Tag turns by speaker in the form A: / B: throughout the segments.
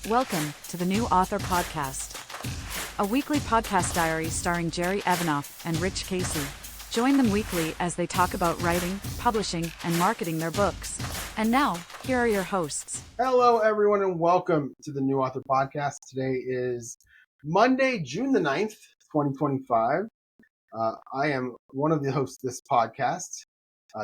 A: Welcome to the New Author Podcast, a weekly podcast diary starring Jerry Evanoff and Rich Kacy. Join them weekly as they talk about writing, publishing, and marketing their books. And now, here are your hosts.
B: Hello, everyone, and welcome to the New Author Podcast. Today is Monday, June the 9th, 2025. I am one of the hosts of this podcast,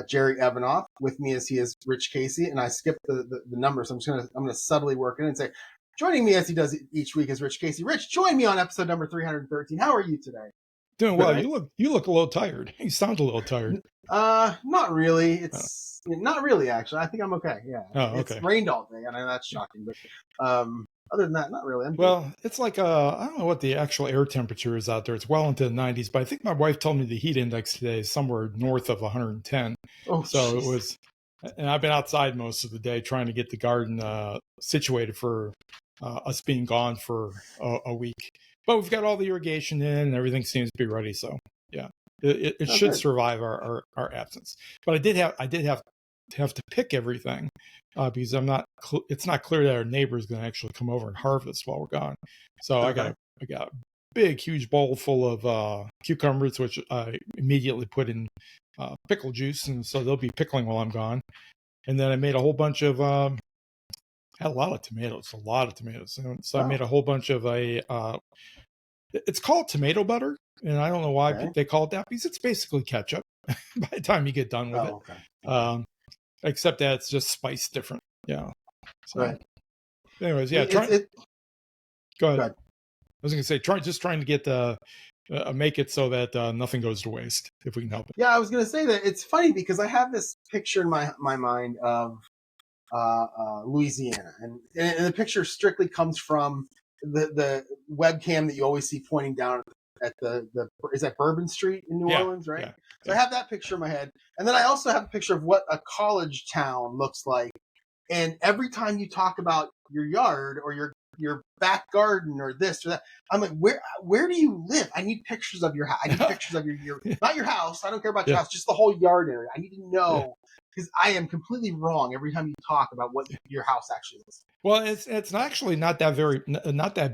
B: Jerry Evanoff. With me as he is Rich Kacy, and I skipped the numbers. I'm gonna subtly work in and say, joining me as he does each week is Rich Kacy. Rich, join me on episode number 313. How are you today?
C: Doing well. You look a little tired. You sound a little tired.
B: Not really. It's not really, actually. I think I'm okay. Yeah.
C: Oh,
B: It's
C: okay.
B: rained all day. I know that's shocking, but other than that, not really.
C: Well, it's like I don't know what the actual air temperature is out there. It's well into the 90s, but I think my wife told me the heat index today is somewhere north of 110.
B: Oh,
C: so
B: geez.
C: It was, and I've been outside most of the day trying to get the garden situated for us being gone for a week. But we've got all the irrigation in and everything seems to be ready. So yeah, it should
B: good.
C: survive our absence. But I did have to pick everything because it's not clear that our neighbor is going to actually come over and harvest while we're gone. So
B: Okay.
C: I got a big, huge bowl full of cucumbers, which I immediately put in pickle juice. And so they'll be pickling while I'm gone. And then I made a whole bunch of, had a lot of tomatoes. So I made a whole bunch of it's called tomato butter. And I don't know why they call it that because it's basically ketchup by the time you get done with it.
B: Okay.
C: Except that it's just spiced different. Yeah. So,
B: Right.
C: anyways, yeah. Go ahead. I was going to say, trying to get make it so that nothing goes to waste if we can help it.
B: Yeah, I was going to say that it's funny because I have this picture in my mind of Louisiana, and the picture strictly comes from the webcam that you always see pointing down at the is that Bourbon Street in New Orleans, right?
C: Yeah.
B: So I have that picture in my head, and then I also have a picture of what a college town looks like. And every time you talk about your yard or your back garden or this or that, I'm like, where do you live? I need pictures of your house. I need pictures of your not your house. I don't care about your house, just the whole yard area. I need to know because I am completely wrong every time you talk about what your house actually is.
C: Well, it's actually not that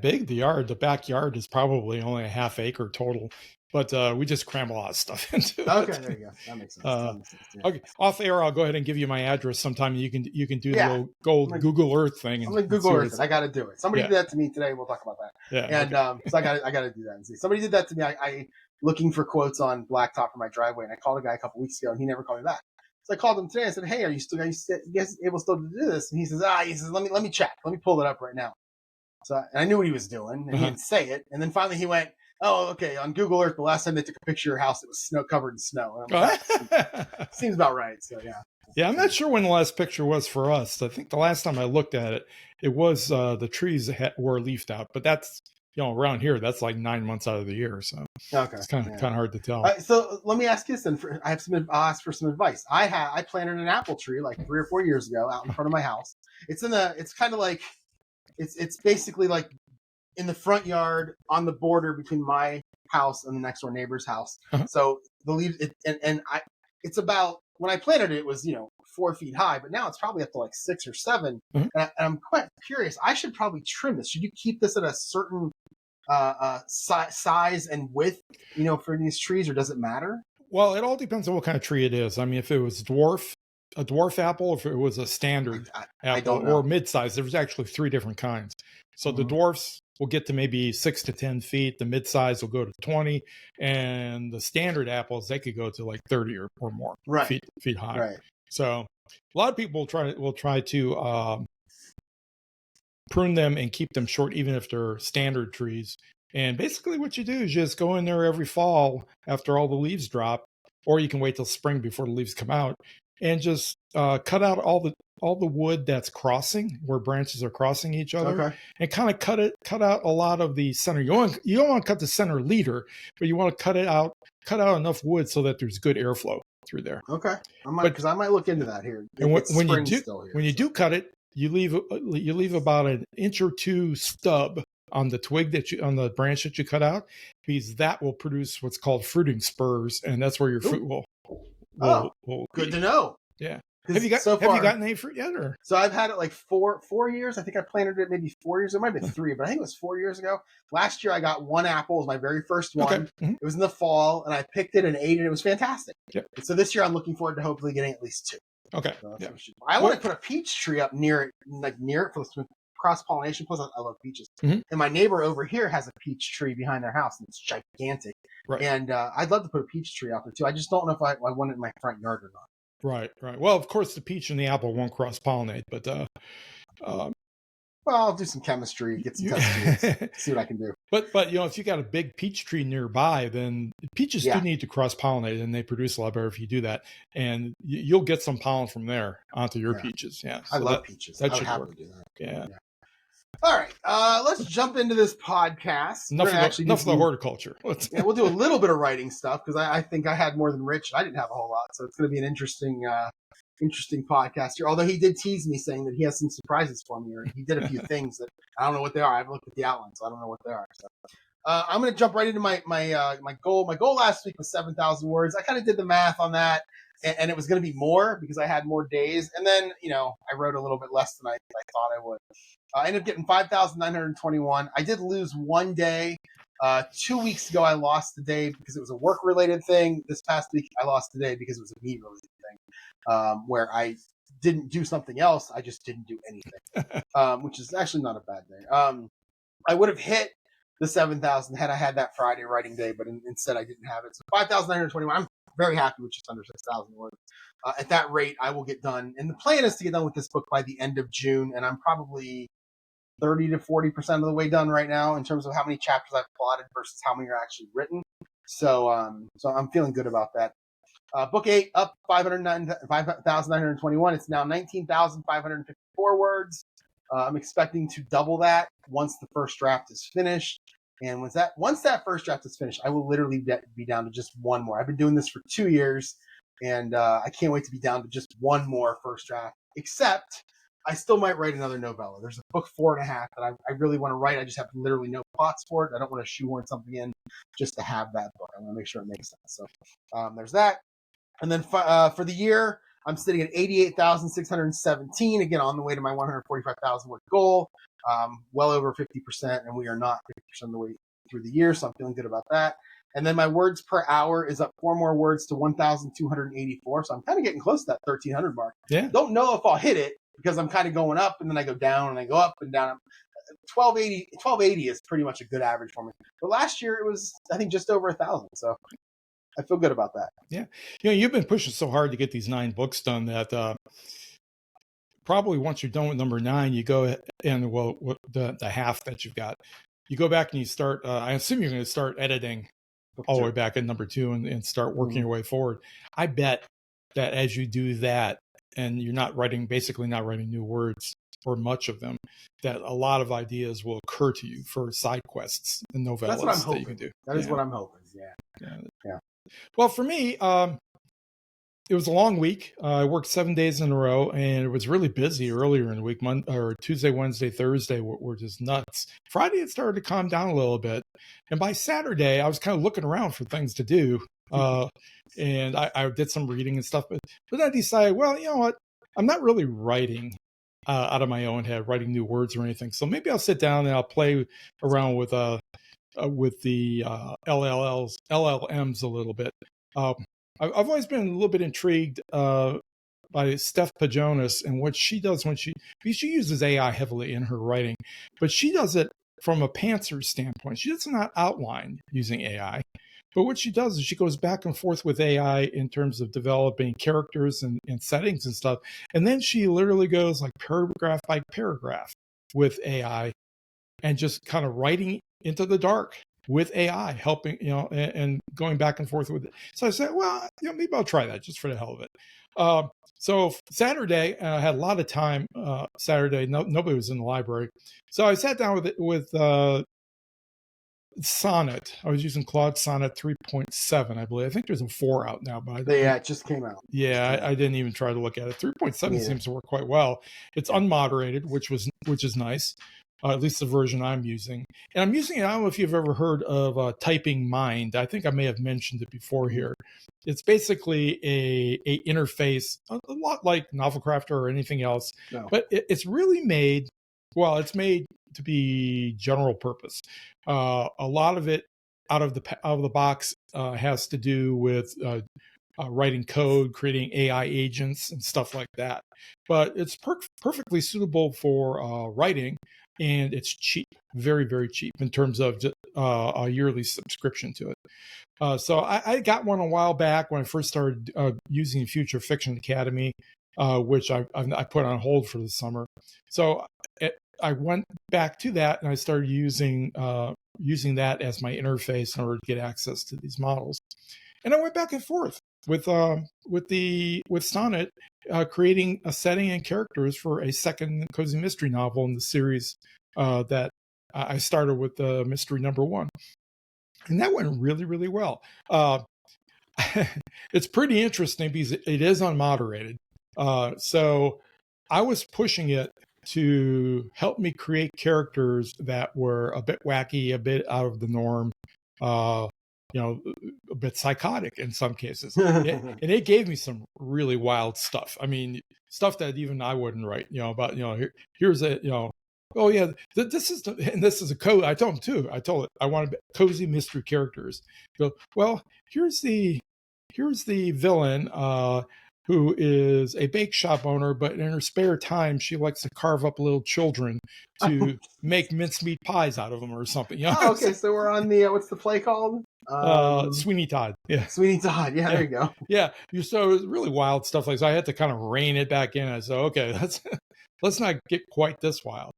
C: big. The backyard is probably only a half acre total, but we just cram a lot of stuff into it.
B: Okay, there you go. That makes sense. Yeah.
C: Okay, off air, I'll go ahead and give you my address sometime. You can do the old gold Google Earth thing.
B: I'm gonna Google Earth it. I got to do it. Somebody did that to me today. We'll talk about that.
C: Yeah,
B: and so I got to do that and see. Somebody did that to me. I looking for quotes on blacktop for my driveway, and I called a guy a couple weeks ago, and he never called me back. So I called him today. I said, "Hey, are you guys able still to do this?" And he says, "Let me check. Let me pull it up right now." So and I knew what he was doing, and he didn't say it. And then finally he went, "Oh, okay. On Google Earth, the last time they took a picture of your house, it was covered in snow." And I'm like, seems about right. So yeah.
C: Yeah, I'm not sure when the last picture was for us. I think the last time I looked at it, it was the trees were leafed out. But that's around here, that's like 9 months out of the year, so it's kind of hard to tell.
B: So let me ask you this then. I'll ask for some advice. I planted an apple tree like 3 or 4 years ago out in front of my house. It's kind of like it's basically like in the front yard on the border between my house and the next door neighbor's house.
C: Uh-huh.
B: So the leaves it's about when I planted it, it was 4 feet high, but now it's probably up to like 6 or 7.
C: Mm-hmm.
B: And I'm quite curious. I should probably trim this. Should you keep this at a certain size and width, for these trees, or does it matter?
C: Well, it all depends on what kind of tree it is. I mean, if it was a dwarf apple, if it was a standard apple or mid-size, there's actually 3 different kinds. So the dwarfs will get to maybe 6 to 10 feet. The mid-size will go to 20, and the standard apples, they could go to like 30 or more feet high.
B: Right.
C: So a lot of people will try to prune them and keep them short, even if they're standard trees. And basically what you do is just go in there every fall after all the leaves drop, or you can wait till spring before the leaves come out, and just cut out all the wood that's crossing, where branches are crossing each other, and kind of cut out a lot of the center. You don't want to cut the center leader, but you want to cut out enough wood so that there's good airflow through there.
B: Okay, I might look into that here.
C: And when you do cut it, you leave about an inch or 2 stub on the twig on the branch that you cut out, because that will produce what's called fruiting spurs, and that's where your fruit will
B: good to know.
C: Yeah. Have you gotten any fruit yet? Or
B: so I've had it like four years. I think I planted it maybe 4 years. It might have been 3, but I think it was 4 years ago. Last year I got one apple. It was my very first one.
C: Okay. Mm-hmm.
B: It was in the fall, and I picked it and ate it. It was fantastic.
C: Yep.
B: And so this year I'm looking forward to hopefully getting at least 2.
C: Okay.
B: So
C: yeah.
B: I want to put a peach tree up near it for some cross-pollination. Plus, I love peaches.
C: Mm-hmm.
B: And my neighbor over here has a peach tree behind their house, and it's gigantic.
C: Right.
B: And I'd love to put a peach tree out there too. I just don't know if I want it in my front yard or not.
C: Right. Well, of course, the peach and the apple won't cross-pollinate, but
B: well, I'll do some chemistry, get some test tubes, see what I can do.
C: But if you got a big peach tree nearby, then peaches do need to cross-pollinate, and they produce a lot better if you do that. And you'll get some pollen from there onto your peaches. Yeah,
B: so I love peaches.
C: That
B: should
C: work.
B: Do that.
C: Yeah.
B: All right, let's jump into this podcast.
C: Enough of the horticulture.
B: We'll do a little bit of writing stuff because I think I had more than Rich. I didn't have a whole lot, so it's going to be an interesting podcast here. Although he did tease me saying that he has some surprises for me, or he did a few things that I don't know what they are. I haven't looked at the outline, so I don't know what they are. So I'm going to jump right into my goal. My goal last week was 7,000 words. I kind of did the math on that, and it was going to be more because I had more days. And then I wrote a little bit less than I thought I would. I ended up getting 5,921. I did lose one day. 2 weeks ago, I lost a day because it was a work-related thing. This past week, I lost a day because it was a me-related thing, where I didn't do something else. I just didn't do anything, which is actually not a bad thing. I would have hit the 7,000 had I had that Friday writing day, but instead I didn't have it. So 5,921. I'm very happy with just under 6,000 words. At that rate, I will get done. And the plan is to get done with this book by the end of June, and I'm probably 30 to 40% of the way done right now in terms of how many chapters I've plotted versus how many are actually written. So I'm feeling good about that. Book 8 up 5,921. It's now 19,554 words. I'm expecting to double that once the first draft is finished. And once that first draft is finished, I will literally be down to just one more. I've been doing this for 2 years, and I can't wait to be down to just one more first draft. Except I still might write another novella. There's a book 4.5 that I really want to write. I just have literally no plots for it. I don't want to shoehorn something in just to have that book. I want to make sure it makes sense. So there's that. And then for the year, I'm sitting at 88,617. Again, on the way to my 145,000 word goal. Well over 50%, and we are not 50% of the way through the year, so I'm feeling good about that. And then my words per hour is up 4 more words to 1,284, so I'm kind of getting close to that 1,300 mark.
C: Yeah.
B: Don't know if I'll hit it because I'm kind of going up, and then I go down, and I go up and down. 1280 is pretty much a good average for me. But last year it was, I think, just over 1,000, so I feel good about that.
C: Yeah. You've been pushing so hard to get these 9 books done that probably once you're done with number 9, you go and the half that you've got, you go back and you start. I assume you're going to start editing all the way back at number 2 and start working your way forward. I bet that as you do that, and you're basically not writing new words or much of them, that a lot of ideas will occur to you for side quests and novellas.
B: That's what I'm hoping.
C: That you can do.
B: That is what I'm hoping. Yeah.
C: Well, for me, it was a long week. I worked 7 days in a row, and it was really busy earlier in the week. Tuesday, Wednesday, Thursday were just nuts. Friday, it started to calm down a little bit. And by Saturday, I was kind of looking around for things to do. And I did some reading and stuff. But then I decided, well, you know what? I'm not really writing out of my own head, writing new words or anything. So maybe I'll sit down and I'll play around with the LLMs a little bit. I've always been a little bit intrigued by Steph Pajonas and what she does because she uses AI heavily in her writing, but she does it from a pantser standpoint. She does not outline using AI, but what she does is she goes back and forth with AI in terms of developing characters and settings and stuff. And then she literally goes like paragraph by paragraph with AI and just kind of writing into the dark with AI, helping, and going back and forth with it. So I said, well, maybe I'll try that just for the hell of it. So Saturday, I had a lot of time. Saturday, nobody was in the library, so I sat down with Sonnet. I was using Claude Sonnet 3.7, I believe. I think there's a 4 out now, but
B: it just came out.
C: Yeah, I didn't even try to look at it. 3.7 seems to work quite well. It's unmoderated, which is nice. at least the version I'm using. And I'm using it, I don't know if you've ever heard of Typing Mind. I think I may have mentioned it before here. It's basically a interface, a lot like Novelcrafter or anything else,
B: No.
C: but it's really made, well, it's made to be general purpose. A lot of it out of the box has to do with writing code, creating AI agents, and stuff like that. But it's perfectly suitable for writing, and it's cheap, very, very cheap in terms of a yearly subscription to it. So I got one a while back when I first started using Future Fiction Academy, which I put on hold for the summer. So I went back to that, and I started using that as my interface in order to get access to these models. And I went back and forth with Sonnet, creating a setting and characters for a second cozy mystery novel in the series that I started with mystery number 1, and that went really, really well. It's pretty interesting because it is unmoderated, so I was pushing it to help me create characters that were a bit wacky, a bit out of the norm, a bit psychotic in some cases. And it gave me some really wild stuff. I mean, stuff that even I wouldn't write, about, here's a, oh yeah, this is a code. I told him too. I told it, I wanted cozy mystery characters. Go, well, here's the villain, who is a bake shop owner, but in her spare time, she likes to carve up little children to make mincemeat pies out of them or something.
B: Oh, okay, so we're on the, what's the play called?
C: Sweeney Todd. Yeah.
B: Sweeney Todd. Yeah, there you go.
C: Yeah. So it was really wild stuff like that. So I had to kind of rein it back in. I said, okay, let's not get quite this wild.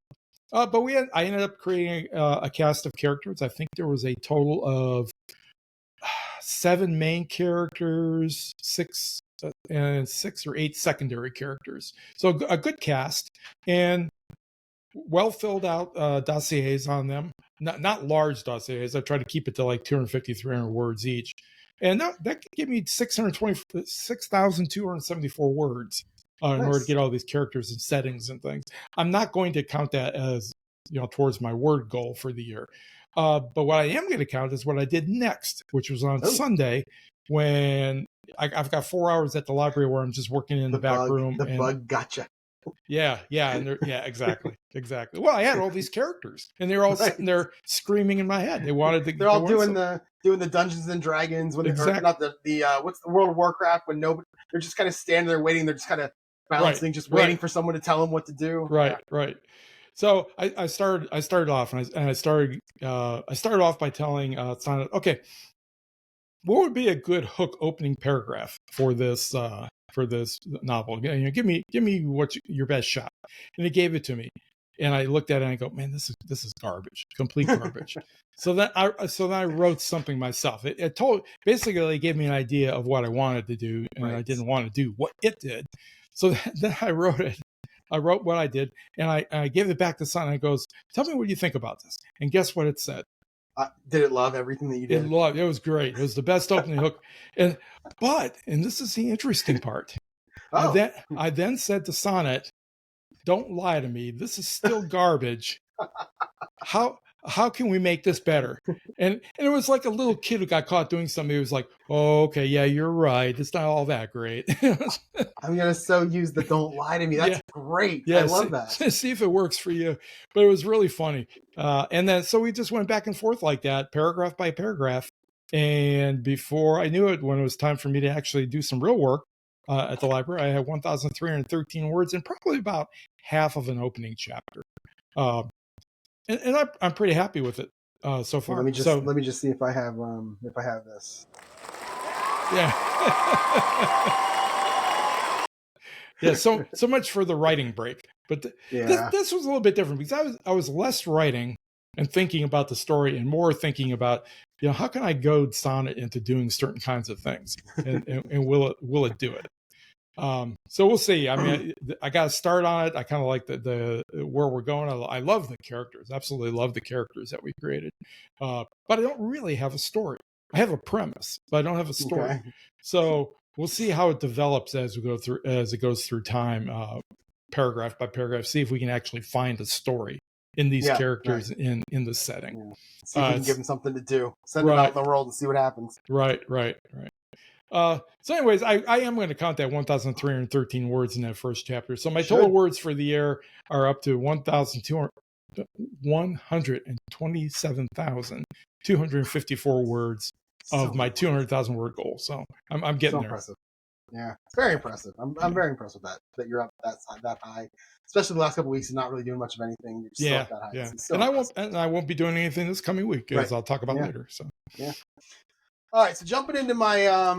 C: But I ended up creating a cast of characters. I think there was a total of 7 main characters, 6 or 8 secondary characters. So a good cast and well filled out dossiers on them. Not large dossiers. I try to keep it to like 250, 300 words each. And that could give me 6,274 words in order to get all these characters and settings and things. I'm not going to count that as, towards my word goal for the year. But what I am going to count is what I did next, which was on Sunday, when I've got 4 hours at the library where I'm just working in the back room.
B: The bug gotcha.
C: Yeah, exactly. Well, I had all these characters, and they're all sitting there screaming in my head. They're
B: all doing the Dungeons and Dragons when they're not the what's the World of Warcraft when they're just kind of standing there waiting. They're just kind of balancing, waiting for someone to tell them what to do.
C: Right. So I started off, and I started off by telling Sonnet, okay, what would be a good hook opening paragraph for this novel? Give me your best shot. And he gave it to me, and I looked at it and I go, man, this is garbage, complete garbage. So then I wrote something myself. It basically gave me an idea of what I wanted to do, and I didn't want to do what it did. So then I wrote it. I wrote what I did, and I gave it back to Son, and it goes, tell me what you think about this. And guess what it said?
B: Did it love everything that you did?
C: It was great. It was the best opening hook. And this is the interesting part. I then said to Sonnet, don't lie to me. This is still garbage. How can we make this better? And it was like a little kid who got caught doing something. He was like, oh, okay, yeah, you're right. It's not all that great.
B: I'm going to use the don't lie to me. That's great.
C: Yeah,
B: I love that.
C: See if it works for you. But it was really funny. And then, so we just went back and forth like that, paragraph by paragraph. And before I knew it, when it was time for me to actually do some real work at the library, I had 1,313 words and probably about half of an opening chapter. And I'm pretty happy with it so far.
B: Let me just see if I have this.
C: Yeah. Yeah. So much for the writing break, but this was a little bit different because I was less writing and thinking about the story and more thinking about, how can I goad Sonnet into doing certain kinds of things, and will it do it? So we'll see. I mean, I got to start on it. I kind of like the where we're going. I love the characters. Absolutely love the characters that we created. But I don't really have a story. I have a premise, but I don't have a story. Okay. So we'll see how it develops as it goes through time, paragraph by paragraph. See if we can actually find a story in these
B: Yeah,
C: characters in the setting.
B: Yeah. See if we can
C: It's-
B: give them something to do. Send it
C: Right.
B: out in the world and see what happens.
C: Right. So anyways, I am going to count that 1,313 words in that first chapter. So my total words for the year are up to 127,254 words of my 200,000 word goal. So I'm getting there.
B: Impressive. Yeah, it's very impressive. I'm very impressed with that you're up that high, especially the last couple of weeks and not really doing much of anything. You're still up that high.
C: Yeah.
B: So
C: And I won't be doing anything this coming week, as I'll talk about later. So
B: all right, so jumping into my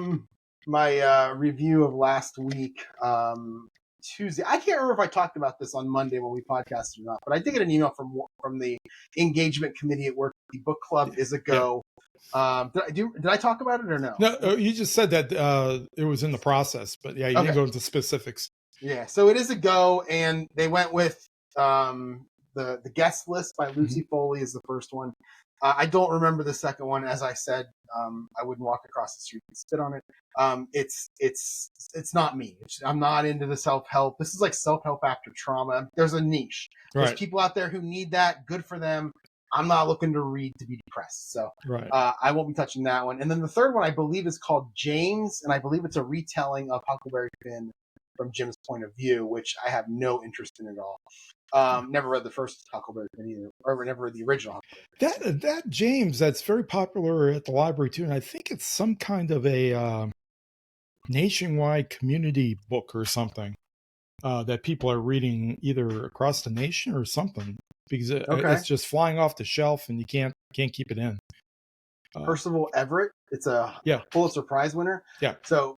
B: my review of last week, Tuesday. I can't remember if I talked about this on Monday when we podcasted or not, but I did get an email from the engagement committee at work. The book club is a go. Did I talk about it or no?
C: No, you just said that it was in the process, but you didn't go into specifics.
B: Yeah, so it is a go, and they went with the guest list by Lucy Foley is the first one. I don't remember the second one. As I said, I wouldn't walk across the street and spit on it. It's not me. I'm not into the self-help. This is like self-help after trauma. There's a niche. There's people out there who need that. Good for them. I'm not looking to read to be depressed. So I won't be touching that one. And then the third one, I believe, is called James, and I believe it's a retelling of Huckleberry Finn from Jim's point of view, which I have no interest in at all. Never read the first Huckleberry Finn either, or never read the original.
C: That James, that's very popular at the library too, and I think it's some kind of a nationwide community book or something that people are reading either across the nation or something, because it's just flying off the shelf and you can't keep it in.
B: Percival Everett, it's a Pulitzer Prize winner.
C: Yeah.
B: So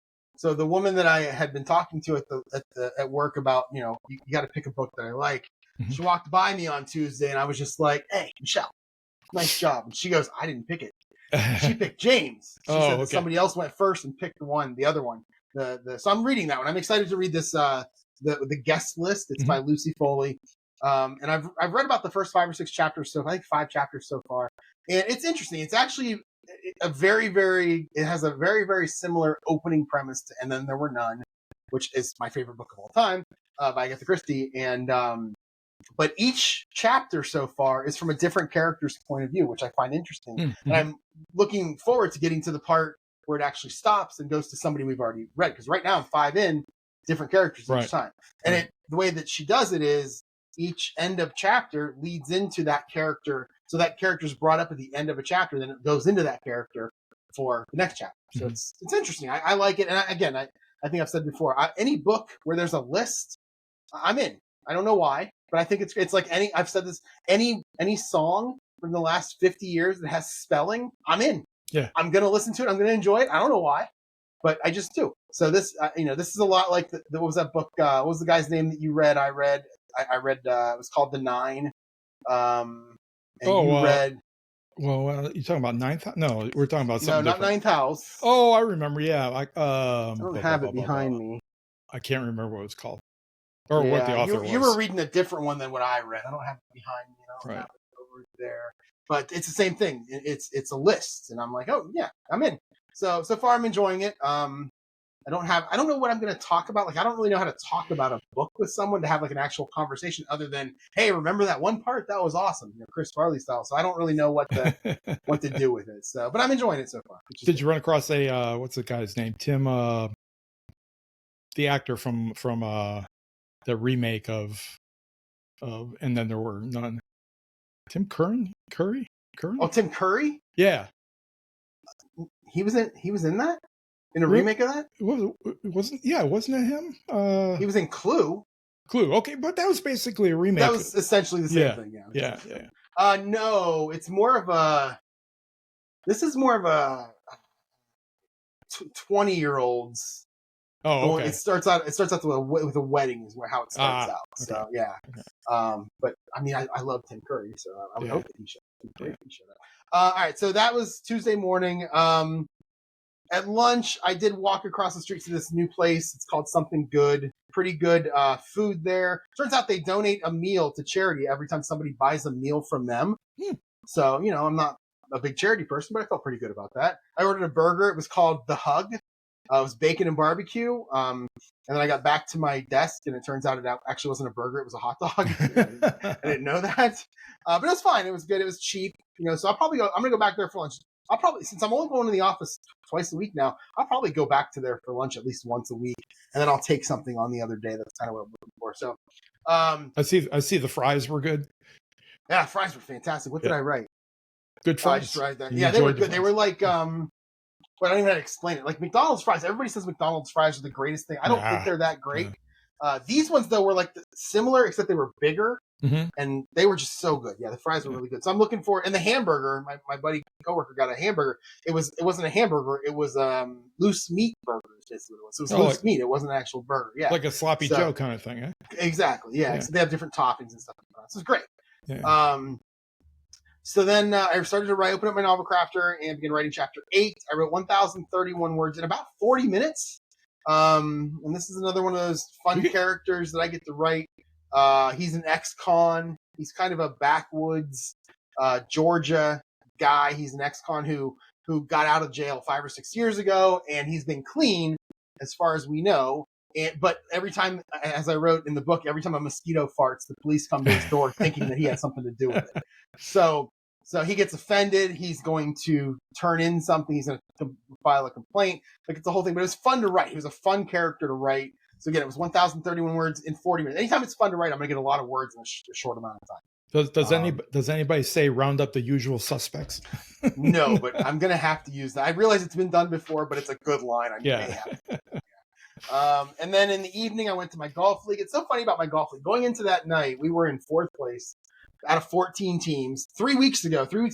B: the woman that I had been talking to at work about, you got to pick a book that I like. She walked by me on Tuesday, and I was just like, "Hey, Michelle, nice job." And she goes, "I didn't pick it. She picked James." She said that somebody else went first and picked the other one. So I'm reading that one. I'm excited to read this. The guest list. It's by Lucy Foley. And I've read about the first 5 or 6 chapters, so I think 5 chapters so far, and it's interesting. It's actually it has a very, very similar opening premise to And Then There Were None, which is my favorite book of all time, by Agatha Christie. And but each chapter so far is from a different character's point of view, which I find interesting. And I'm looking forward to getting to the part where it actually stops and goes to somebody we've already read, because right now I'm 5 in, different characters each time. And the way that she does it is each end of chapter leads into that character. So that character is brought up at the end of a chapter, then it goes into that character for the next chapter. So it's interesting. I like it. And I think I've said before, any book where there's a list, I'm in. I don't know why, but I think it's like I've said this, any song from the last 50 years that has spelling, I'm in.
C: Yeah.
B: I'm going to listen to it. I'm going to enjoy it. I don't know why, but I just do. So this, this is a lot like what was that book? What was the guy's name that you read? I read, it was called The Nine. You read.
C: Well, you're talking about Ninth House? No, we're talking about something
B: not Ninth House.
C: Oh, I remember. Yeah. I
B: don't have it behind me.
C: I can't remember what it was called. Or what the author was.
B: You were reading a different one than what I read. I don't have it behind me. I don't have it over there. But it's the same thing. It's a list. And I'm like, oh, yeah, I'm in. So far I'm enjoying it. I don't know what I'm going to talk about. Like, I don't really know how to talk about a book with someone to have like an actual conversation other than, hey, remember that one part? That was awesome. Chris Farley style. So I don't really know what to do with it. So, but I'm enjoying it so far.
C: Did you run across what's the guy's name? Tim, the actor from the remake of And Then There Were None. Tim Curry?
B: Oh, Tim Curry?
C: Yeah.
B: He was in that? In a remake of that?
C: Wasn't it him?
B: He was in Clue.
C: Okay, but that was basically a remake.
B: That was essentially the same thing,
C: yeah.
B: No, it's more of a. This is more of a 20-year-olds.
C: Oh, okay.
B: It starts out with a wedding is how it starts out.
C: Okay.
B: So yeah. But I mean, I love Tim Curry, so I would hope that he should. All right, so that was Tuesday morning. At lunch, I did walk across the street to this new place. It's called Something Good. Pretty good food there. Turns out they donate a meal to charity every time somebody buys a meal from them. So, I'm not a big charity person, but I felt pretty good about that. I ordered a burger. It was called The Hug. It was bacon and barbecue. And then I got back to my desk, and it turns out it actually wasn't a burger; it was a hot dog. I didn't know that, but it was fine. It was good. It was cheap, So I'll probably go. I'm gonna go back there for lunch. I'll probably, since I'm only going to the office twice a week now, I'll probably go back to there for lunch at least once a week, and then I'll take something on the other day. That's kind of what I'm looking for. So,
C: I see the fries were good.
B: yeah, fries were fantastic. What did I write?
C: Good fries.
B: I just write that. Yeah, they were good. They were like, but I don't even know how to explain it. Like McDonald's fries. Everybody says McDonald's fries are the greatest thing. I don't think they're that great. These ones though were like similar, except they were bigger, and they were just so good. Yeah, the fries were really good. So I'm looking for, and the hamburger. My buddy coworker got a hamburger. It wasn't a hamburger. It was loose meat burger. Is what it was. So it was loose meat. It wasn't an actual burger. Yeah,
C: like a sloppy Joe kind of thing.
B: Exactly. Yeah. So they have different toppings and stuff. So it's great.
C: Yeah.
B: So then I started to open up my novel crafter and begin writing chapter 8. I wrote 1,031 words in about 40 minutes. And this is another one of those fun characters that I get to write. He's an ex-con. He's kind of a backwoods Georgia guy. He's an ex-con who got out of jail 5 or 6 years ago, and he's been clean as far as we know. But every time, as I wrote in the book, every time a mosquito farts, the police come to his door thinking that he had something to do with it. So he gets offended. He's going to turn in something. He's going to file a complaint. Like, it's a whole thing. But it was fun to write. He was a fun character to write. So again, it was 1,031 words in 40 minutes. Anytime it's fun to write, I'm going to get a lot of words in a short amount of time.
C: Does anybody say round up the usual suspects?
B: No, but I'm going to have to use that. I realize it's been done before, but it's a good line. I may have it. And then in the evening, I went to my golf league. It's so funny about my golf league. Going into that night, we were in 4th place out of 14 teams. 3 weeks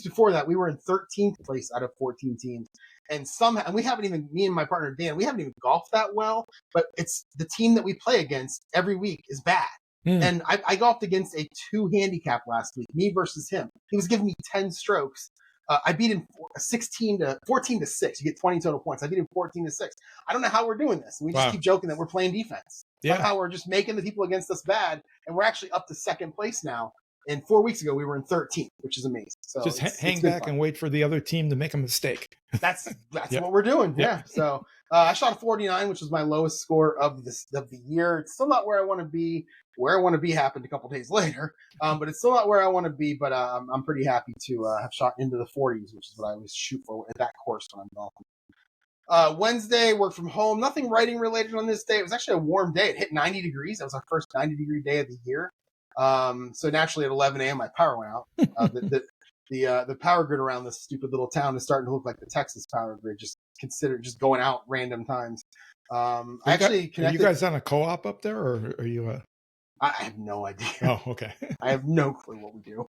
B: before that, we were in 13th place out of 14 teams. And we haven't even, me and my partner Dan, we haven't even golfed that well, but it's the team that we play against every week is bad. And I golfed against a 2 handicap last week, me versus him. He was giving me 10 strokes. I beat him 14 to 6. You get 20 total points. I beat him 14 to 6. I don't know how we're doing this. We just keep joking that we're playing defense. Somehow we're just making the people against us bad, and we're actually up to 2nd place now. And 4 weeks ago, we were in 13th, which is amazing. So
C: just hang back and wait for the other team to make a mistake.
B: That's what we're doing. Yeah. So I shot a 49, which was my lowest score of the year. It's still not where I want to be. Where I want to be happened a couple days later, but it's still not where I want to be. But I'm pretty happy to have shot into the 40s, which is what I always shoot for at that course when I'm golfing. Wednesday, work from home. Nothing writing related on this day. It was actually a warm day. It hit 90 degrees. That was our first 90-degree day of the year. So naturally at 11 a.m. my power went out. The power grid around this stupid little town is starting to look like the Texas power grid. Just consider just going out random times. I actually connected.
C: Are you guys on a co-op up there, or are you?
B: I have no idea.
C: Oh, okay.
B: I have no clue what we do.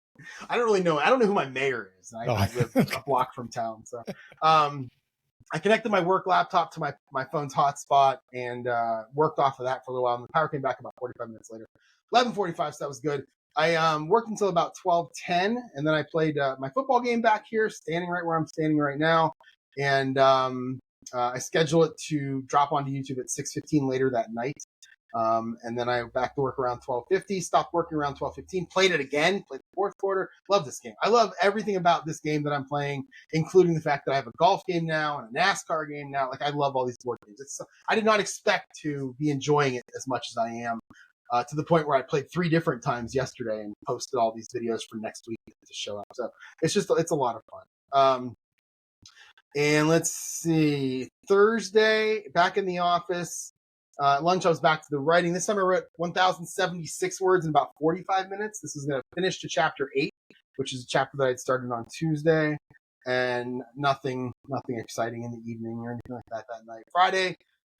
B: I don't really know. I don't know who my mayor is. I live a block from town, so I connected my work laptop to my phone's hotspot and worked off of that for a little while. And the power came back about 45 minutes later. 11:45, so that was good. I worked until about 12:10, and then I played my football game back here, standing right where I'm standing right now. And I schedule it to drop onto YouTube at 6:15 later that night. And then I back to work around 12:50, stopped working around 12:15, played it again, played the 4th quarter. Love this game. I love everything about this game that I'm playing, including the fact that I have a golf game now and a NASCAR game now. Like, I love all these board games. I did not expect to be enjoying it as much as I am, to the point where I played 3 different times yesterday and posted all these videos for next week to show up. So it's a lot of fun. And let's see, Thursday, back in the office. Lunch, I was back to the writing. This time I wrote 1,076 words in about 45 minutes. This is going to finish to chapter 8, which is a chapter that I'd started on Tuesday, and nothing exciting in the evening or anything like that night. Friday,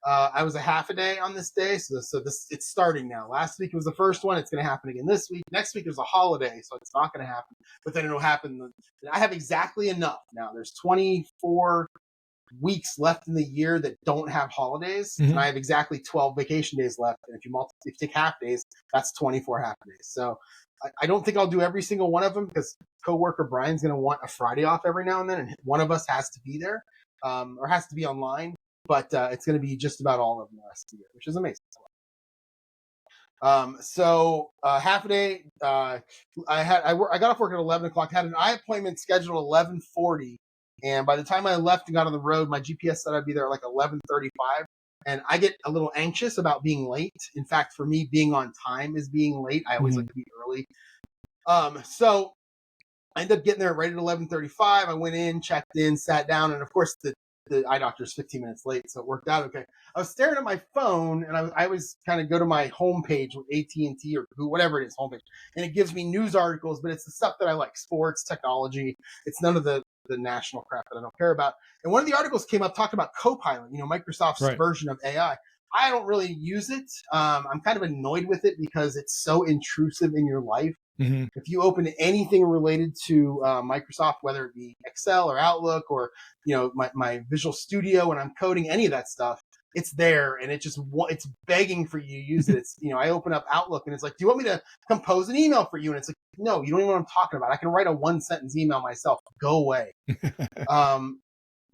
B: I was a half a day on this day, so this it's starting now. Last week was the first one. It's going to happen again this week. Next week there's a holiday, so it's not going to happen. But then it'll happen. I have exactly enough now. There's 24 weeks left in the year that don't have holidays, and I have exactly 12 vacation days left. And if you take half days, that's 24 half days. So I don't think I'll do every single one of them, because coworker Brian's going to want a Friday off every now and then, and one of us has to be there, or has to be online. But it's going to be just about all of them the rest of the year, which is amazing. So half a day. I got off work at 11 o'clock. Had an eye appointment scheduled at 11:40 And by the time I left and got on the road, my GPS said I'd be there at like 11:35. And I get a little anxious about being late. In fact, for me, being on time is being late. I always like to be early. So I ended up getting there right at 11:35. I went in, checked in, sat down, and of course the eye doctor is 15 minutes late, so it worked out okay. I was staring at my phone, and I always kind of go to my homepage with AT&T or whatever it is, homepage, and it gives me news articles, but it's the stuff that I like: sports, technology. It's none of the national crap that I don't care about. And one of the articles came up talking about Copilot, Microsoft's version of AI. I don't really use it. I'm kind of annoyed with it because it's so intrusive in your life.
C: Mm-hmm.
B: If you open anything related to Microsoft, whether it be Excel or Outlook or my Visual Studio, when I'm coding any of that stuff, it's there and it's begging for you to use it. It's I open up Outlook and it's like, do you want me to compose an email for you? And it's like, no, you don't even know what I'm talking about. I can write a 1-sentence email myself. Go away.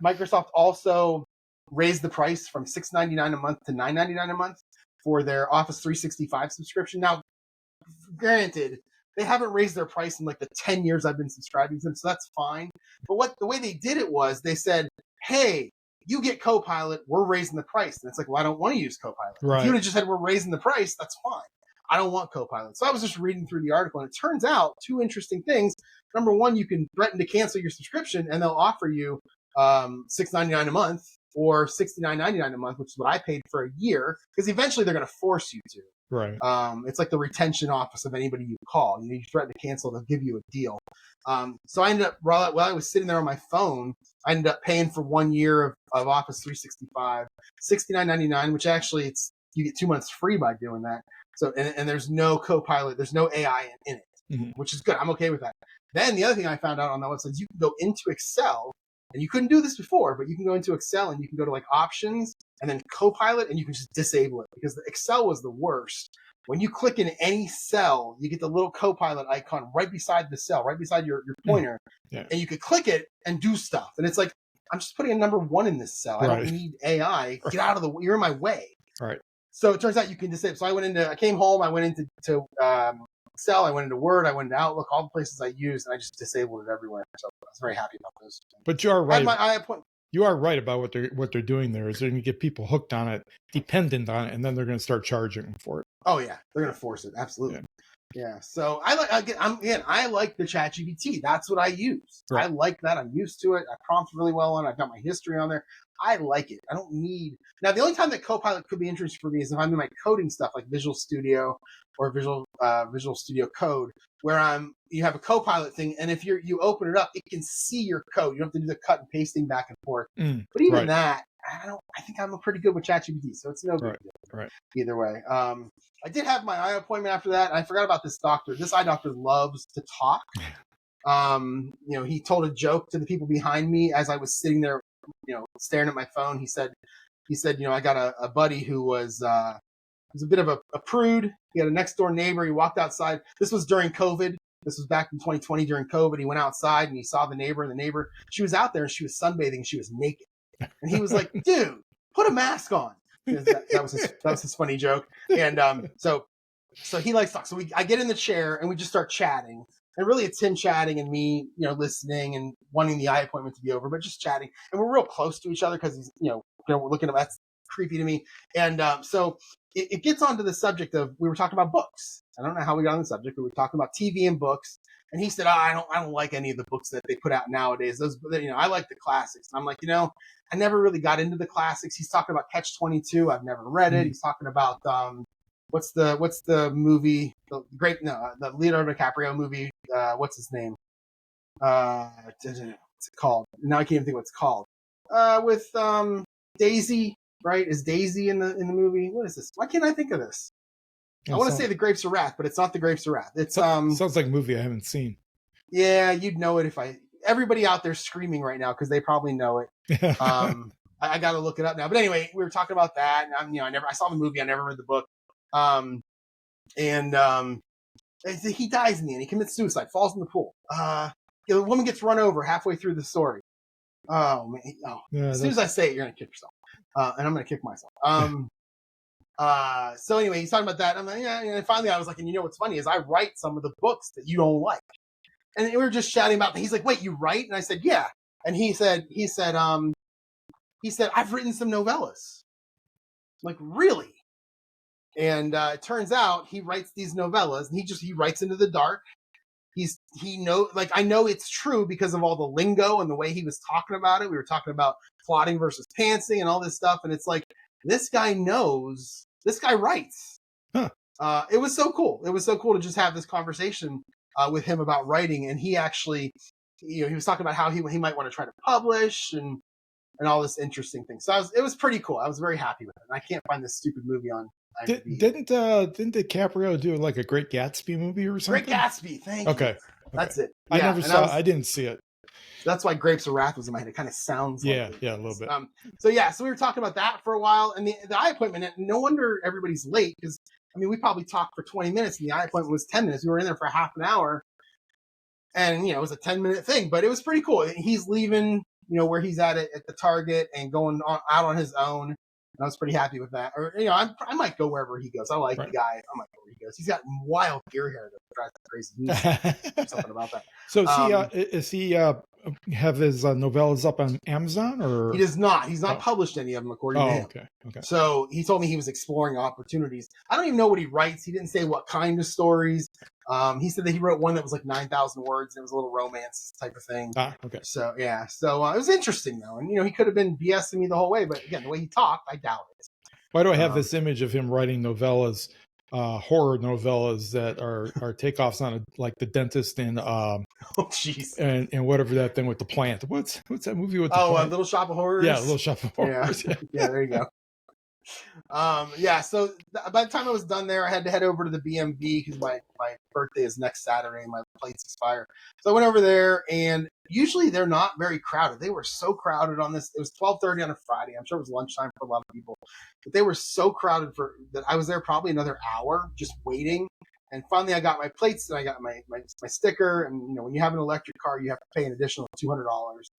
B: Microsoft also raised the price from $6.99 a month to $9.99 a month for their Office 365 subscription. Now, granted, they haven't raised their price in like the 10 years I've been subscribing to them, so that's fine. But the way they did it was they said, hey, you get Copilot, we're raising the price. And it's like, well, I don't want to use Copilot.
C: Right.
B: If you would have just said we're raising the price, that's fine. I don't want Copilot. So I was just reading through the article, and it turns out two interesting things. Number one, you can threaten to cancel your subscription, and they'll offer you $6.99 a month or $69.99 a month, which is what I paid for a year, because eventually they're going to force you to.
C: Right.
B: It's like the retention office of anybody you call. You threaten to cancel, they'll give you a deal. So I ended up, while I was sitting there on my phone, I ended up paying for 1 year of Office 365, $69.99, which actually you get 2 months free by doing that. So and there's no Copilot, there's no AI in it, which is good. I'm okay with that. Then the other thing I found out on that website is you can go into Excel, and you couldn't do this before, but you can go into Excel and you can go to like options and then Copilot, and you can just disable it, because the Excel was the worst. When you click in any cell, you get the little Copilot icon right beside the cell, right beside your pointer. Yeah. And you could click it and do stuff. And it's like, I'm just putting a number 1 in this cell. I don't need AI. Get out of the way. You're in my way.
C: Right.
B: So it turns out you can disable. So I came home, I went into Excel, I went into Word, I went into Outlook, all the places I used, and I just disabled it everywhere. So I was very happy about those.
C: But you are right.
B: You
C: are right about what they're doing there. Is they're going to get people hooked on it, dependent on it, and then they're going to start charging for it.
B: Oh yeah, they're going to force it. Absolutely. Yeah. So I like the ChatGPT. That's what I use. Right. I like that. I'm used to it. I prompt really well on it. I've got my history on there. I like it. I don't need. Now, the only time that Copilot could be interesting for me is if I'm in my coding stuff like Visual Studio or Visual Studio Code, where you have a Copilot thing, and if you open it up, it can see your code. You don't have to do the cut and pasting back and forth. But even that, I think I'm pretty good with ChatGPT, so it's no big deal.
C: Right.
B: Either way. I did have my eye appointment after that, and I forgot about this doctor. This eye doctor loves to talk. He told a joke to the people behind me as I was sitting there, staring at my phone. He said, I got a buddy who was a bit of a prude. He had a next door neighbor. He walked outside. This was during COVID. This was back in 2020 during COVID. He went outside and he saw the neighbor, and the neighbor, she was out there and she was sunbathing and she was naked. And he was like, dude, put a mask on. That was his funny joke. And so he likes to talk. So I get in the chair and we just start chatting. And really it's him chatting and me, listening and wanting the eye appointment to be over, but just chatting. And we're real close to each other because he's, we're looking at him. That's creepy to me. And so it gets onto the subject of, we were talking about books. I don't know how we got on the subject, but we were talking about TV and books. And he said, I don't like any of the books that they put out nowadays. Those, I like the classics. And I'm like, I never really got into the classics. He's talking about Catch-22. I've never read it. He's talking about what's the movie? The Leonardo DiCaprio movie. What's his name? What's it called? Now I can't even think what it's called. With Daisy, right? Is Daisy in the movie? What is this? Why can't I think of this? I want to say The Grapes of Wrath, but it's not The Grapes of Wrath. It's
C: sounds like a movie I haven't seen.
B: Yeah, you'd know it if everybody out there screaming right now because they probably know it. I got to look it up now. But anyway, we were talking about that. And I saw the movie. I never read the book. He dies in the end. He commits suicide, falls in the pool. The woman gets run over halfway through the story. Oh man! As soon as I say it, you're gonna kick yourself, and I'm gonna kick myself. So anyway, he's talking about that. I'm like, yeah. And finally, I was like, and what's funny is I write some of the books that you don't like. And we were just chatting about. He's like, wait, you write? And I said, yeah. And he said, I've written some novellas. I'm like, really? And it turns out he writes these novellas, and he writes into the dark. I know it's true because of all the lingo and the way he was talking about it. We were talking about plotting versus pantsing and all this stuff, and it's like, this guy writes.
C: Huh.
B: It was so cool. It was so cool to just have this conversation with him about writing, and he actually, he was talking about how he might want to try to publish and all this interesting thing. So it was pretty cool. I was very happy with it. And I can't find this stupid movie on IMDb.
C: Didn't DiCaprio do like a Great Gatsby movie or something?
B: Great Gatsby, thank you.
C: Okay.
B: That's it.
C: I never saw. I didn't see it.
B: That's why Grapes of Wrath was in my head. It kind of sounds like it.
C: Yeah, a little bit.
B: So we were talking about that for a while, and the eye appointment. No wonder everybody's late, because we probably talked for 20 minutes, and the eye appointment was 10 minutes. We were in there for half an hour, and it was a 10-minute thing, but it was pretty cool. He's leaving, where he's at the Target and going out on his own. And I was pretty happy with that. Or, I might go wherever he goes. I like the guy. I might go where he goes. He's got wild gear hair that drives me crazy. Something about that.
C: So is he have his novellas up on Amazon, or
B: he does not? He's not published any of them according to him.
C: Okay.
B: So he told me he was exploring opportunities. I don't even know what he writes. He didn't say what kind of stories. He said that he wrote one that was like 9,000 words. And it was a little romance type of thing.
C: Okay.
B: So yeah. So it was interesting though, and he could have been BSing me the whole way, but again, the way he talked, I doubt it.
C: Why do I have this image of him writing novellas, horror novellas that are takeoffs on like The Dentist and and whatever that thing with the plant. What's that movie with the plant?
B: Little Shop of Horrors.
C: Yeah, Little Shop of Horrors.
B: Yeah, there you go. So by the time I was done there, I had to head over to the BMV because my birthday is next Saturday and my plates expire. So I went over there, and usually they're not very crowded. They were so crowded on this. It was 12:30 on a Friday. I'm sure it was lunchtime for a lot of people, but they were so crowded that I was there probably another hour just waiting. And finally, I got my plates and I got my sticker. And when you have an electric car, you have to pay an additional $200.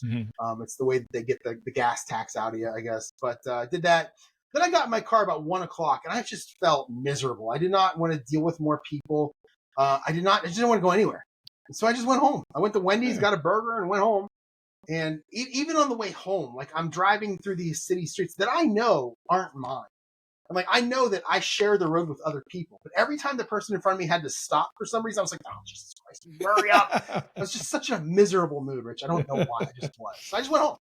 B: Mm-hmm. It's the way that they get the gas tax out of you, I guess. But I did that. Then I got in my car about 1:00, and I just felt miserable. I did not want to deal with more people. I just didn't want to go anywhere. And so I just went home. I went to Wendy's, got a burger, and went home. And even on the way home, like, I'm driving through these city streets that I know aren't mine. I'm like, I know that I share the road with other people. But every time the person in front of me had to stop for some reason, I was like, oh, Jesus Christ, hurry up. It was just such a miserable mood, Rich. I don't know why. I just was. So I just went home.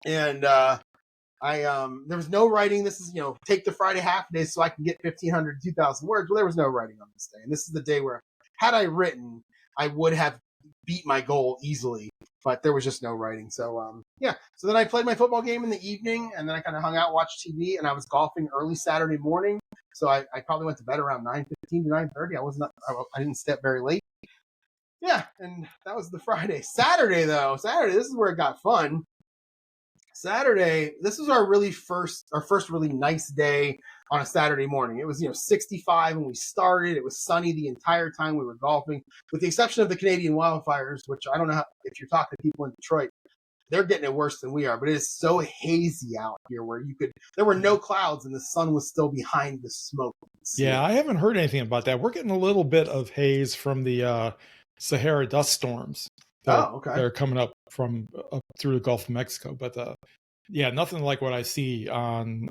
B: And there was no writing. This is, take the Friday half day so I can get 1,500 to 2,000 words. Well, there was no writing on this day. And this is the day where, had I written, I would have beat my goal easily, but there was just no writing. So, So then I played my football game in the evening, and then I kind of hung out, watched TV, and I was golfing early Saturday morning. So I probably went to bed around 9:15 to 9:30. I didn't stay up very late. Yeah. And that was the Friday. Saturday, this is where it got fun. Saturday, this was our first really nice day on a Saturday morning. It was 65 when we started. It was sunny the entire time we were golfing, with the exception of the Canadian wildfires, which I don't know if you're talking to people in Detroit, they're getting it worse than we are. But it is so hazy out here where there were no clouds and the sun was still behind the smoke.
C: Yeah, I haven't heard anything about that. We're getting a little bit of haze from the Sahara dust storms.
B: Okay.
C: They're coming up from up through the Gulf of Mexico, but nothing like what I see on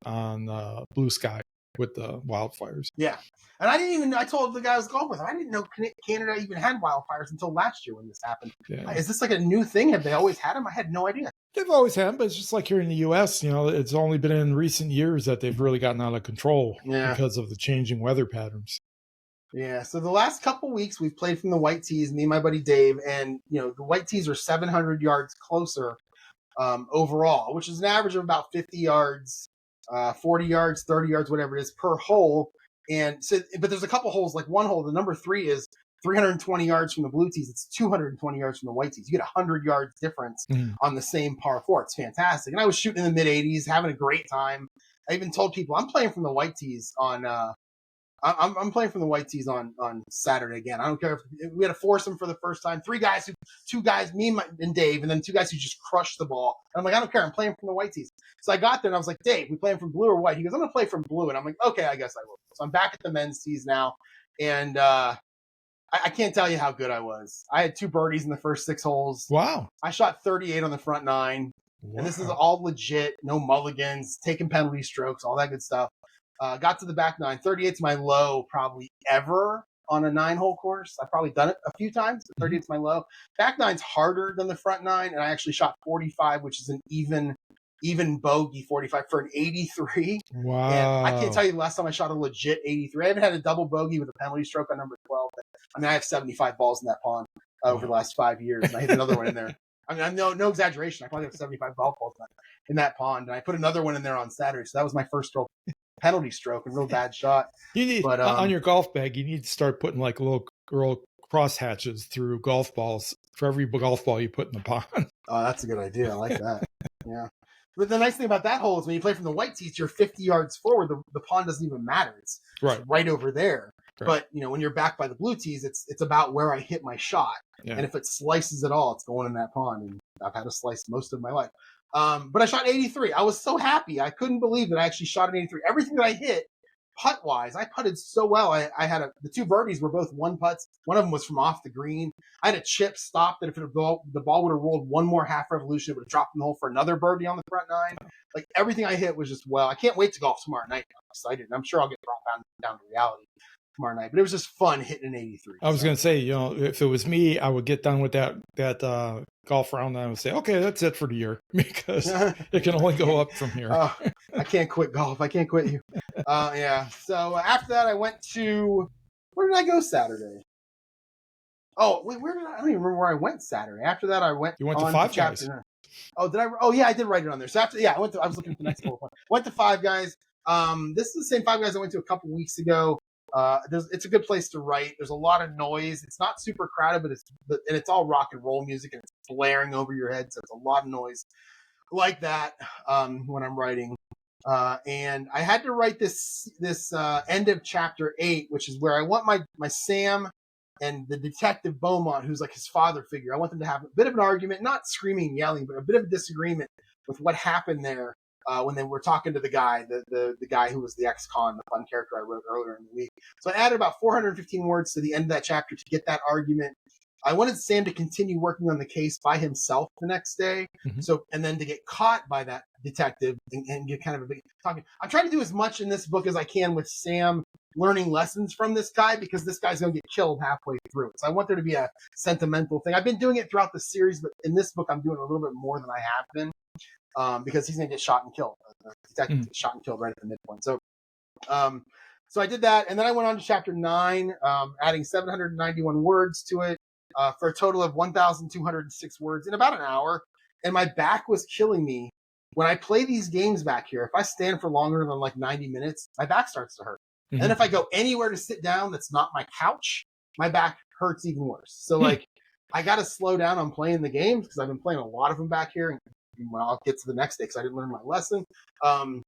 C: blue sky with the wildfires.
B: Yeah, and I told the guy I was golfing with, I didn't know Canada even had wildfires until last year when this happened. Yeah. Is this like a new thing? Have they always had them? I had no idea.
C: They've always had them, but it's just like here in the U.S., it's only been in recent years that they've really gotten out of control because of the changing weather patterns.
B: Yeah, so the last couple weeks we've played from the White Tees, me and my buddy Dave, and the White Tees are 700 yards closer overall, which is an average of about 50 yards, 40 yards, 30 yards, whatever it is per hole. And so, but there's a couple holes, like one hole, the number 3 is 320 yards from the Blue Tees. It's 220 yards from the White Tees. You get 100 yards difference on the same par 4. It's fantastic. And I was shooting in the mid 80s, having a great time. I even told people I'm playing from the White Tees on. I'm playing from the White Tees on Saturday again. I don't care if we had a foursome for the first time. 2 guys, me and Dave, and then 2 guys who just crushed the ball. And I'm like, I don't care. I'm playing from the White Tees. So I got there and I was like, Dave, we playing from blue or white? He goes, I'm going to play from blue. And I'm like, okay, I guess I will. So I'm back at the men's tees now. And I can't tell you how good I was. I had 2 birdies in the first 6 holes.
C: Wow.
B: I shot 38 on the front 9.
C: Wow.
B: And this is all legit, no mulligans, taking penalty strokes, all that good stuff. Got to the back 9. 38's my low probably ever on a 9-hole course. I've probably done it a few times, but 38's my low. Back 9's harder than the front 9, and I actually shot 45, which is an even bogey 45 for an 83.
C: Wow.
B: And I can't tell you the last time I shot a legit 83. I haven't had a double bogey with a penalty stroke on number 12. I mean, I have 75 balls in that pond over the last 5 years, and I hit another one in there. I mean, I'm no exaggeration. I probably have 75 golf balls in that pond, and I put another one in there on Saturday. So that was my first penalty stroke and real bad shot.
C: You need on your golf bag. You need to start putting like little cross hatches through golf balls for every golf ball you put in the pond.
B: Oh, that's a good idea. I like that. Yeah. But the nice thing about that hole is when you play from the white tees, you're 50 yards forward. The pond doesn't even matter. It's right over there. Right. But when you're back by the blue tees, it's about where I hit my shot. Yeah. And if it slices at all, it's going in that pond. And I've had a slice most of my life. But I shot 83. I was so happy. I couldn't believe that I actually shot an 83. Everything that I hit, putt-wise, I putted so well. I had the 2 birdies were both 1 putts. One of them was from off the green. I had a chip stop that if the ball would have rolled 1 more half revolution, it would have dropped in the hole for another birdie on the front 9. Like everything I hit was just well. I can't wait to golf tomorrow night. I'm excited. I'm sure I'll get brought down to reality tomorrow night. But it was just fun hitting an 83.
C: I was going to say, if it was me, I would get done with that golf round and I would say, okay, that's it for the year because it can only go up from here.
B: I can't quit golf. I can't quit you. Yeah. So after that, I went to, where did I go Saturday? Oh, wait, where did I don't even remember where I went Saturday. After that, I went.
C: You went to Five Guys.
B: Oh, did I? Oh, yeah, I did write it on there. So after, I was looking at the next bullet point. Went to Five Guys. This is the same Five Guys I went to a couple weeks ago. It's a good place to write. There's a lot of noise. It's not super crowded, but it's all rock and roll music and it's blaring over your head. So it's a lot of noise like that when I'm writing. And I had to write this end of chapter 8, which is where I want my Sam and the detective Beaumont, who's like his father figure. I want them to have a bit of an argument, not screaming and yelling, but a bit of a disagreement with what happened there. When they were talking to the guy, the guy who was the ex-con, the fun character I wrote earlier in the week. So I added about 415 words to the end of that chapter to get that argument. I wanted Sam to continue working on the case by himself the next day. Mm-hmm. So, and then to get caught by that detective and get kind of a big talking. I'm trying to do as much in this book as I can with Sam learning lessons from this guy because this guy's going to get killed halfway through it. So I want there to be a sentimental thing. I've been doing it throughout the series, but in this book, I'm doing a little bit more than I have been. Because he's going to get shot and killed. The detective gets shot and killed right at the midpoint. So I did that. And then I went on to chapter 9, adding 791 words to it for a total of 1,206 words in about an hour. And my back was killing me. When I play these games back here, if I stand for longer than like 90 minutes, my back starts to hurt. Mm-hmm. And if I go anywhere to sit down that's not my couch, my back hurts even worse. So like I got to slow down on playing the games because I've been playing a lot of them back here. And I'll get to the next day because I didn't learn my lesson. So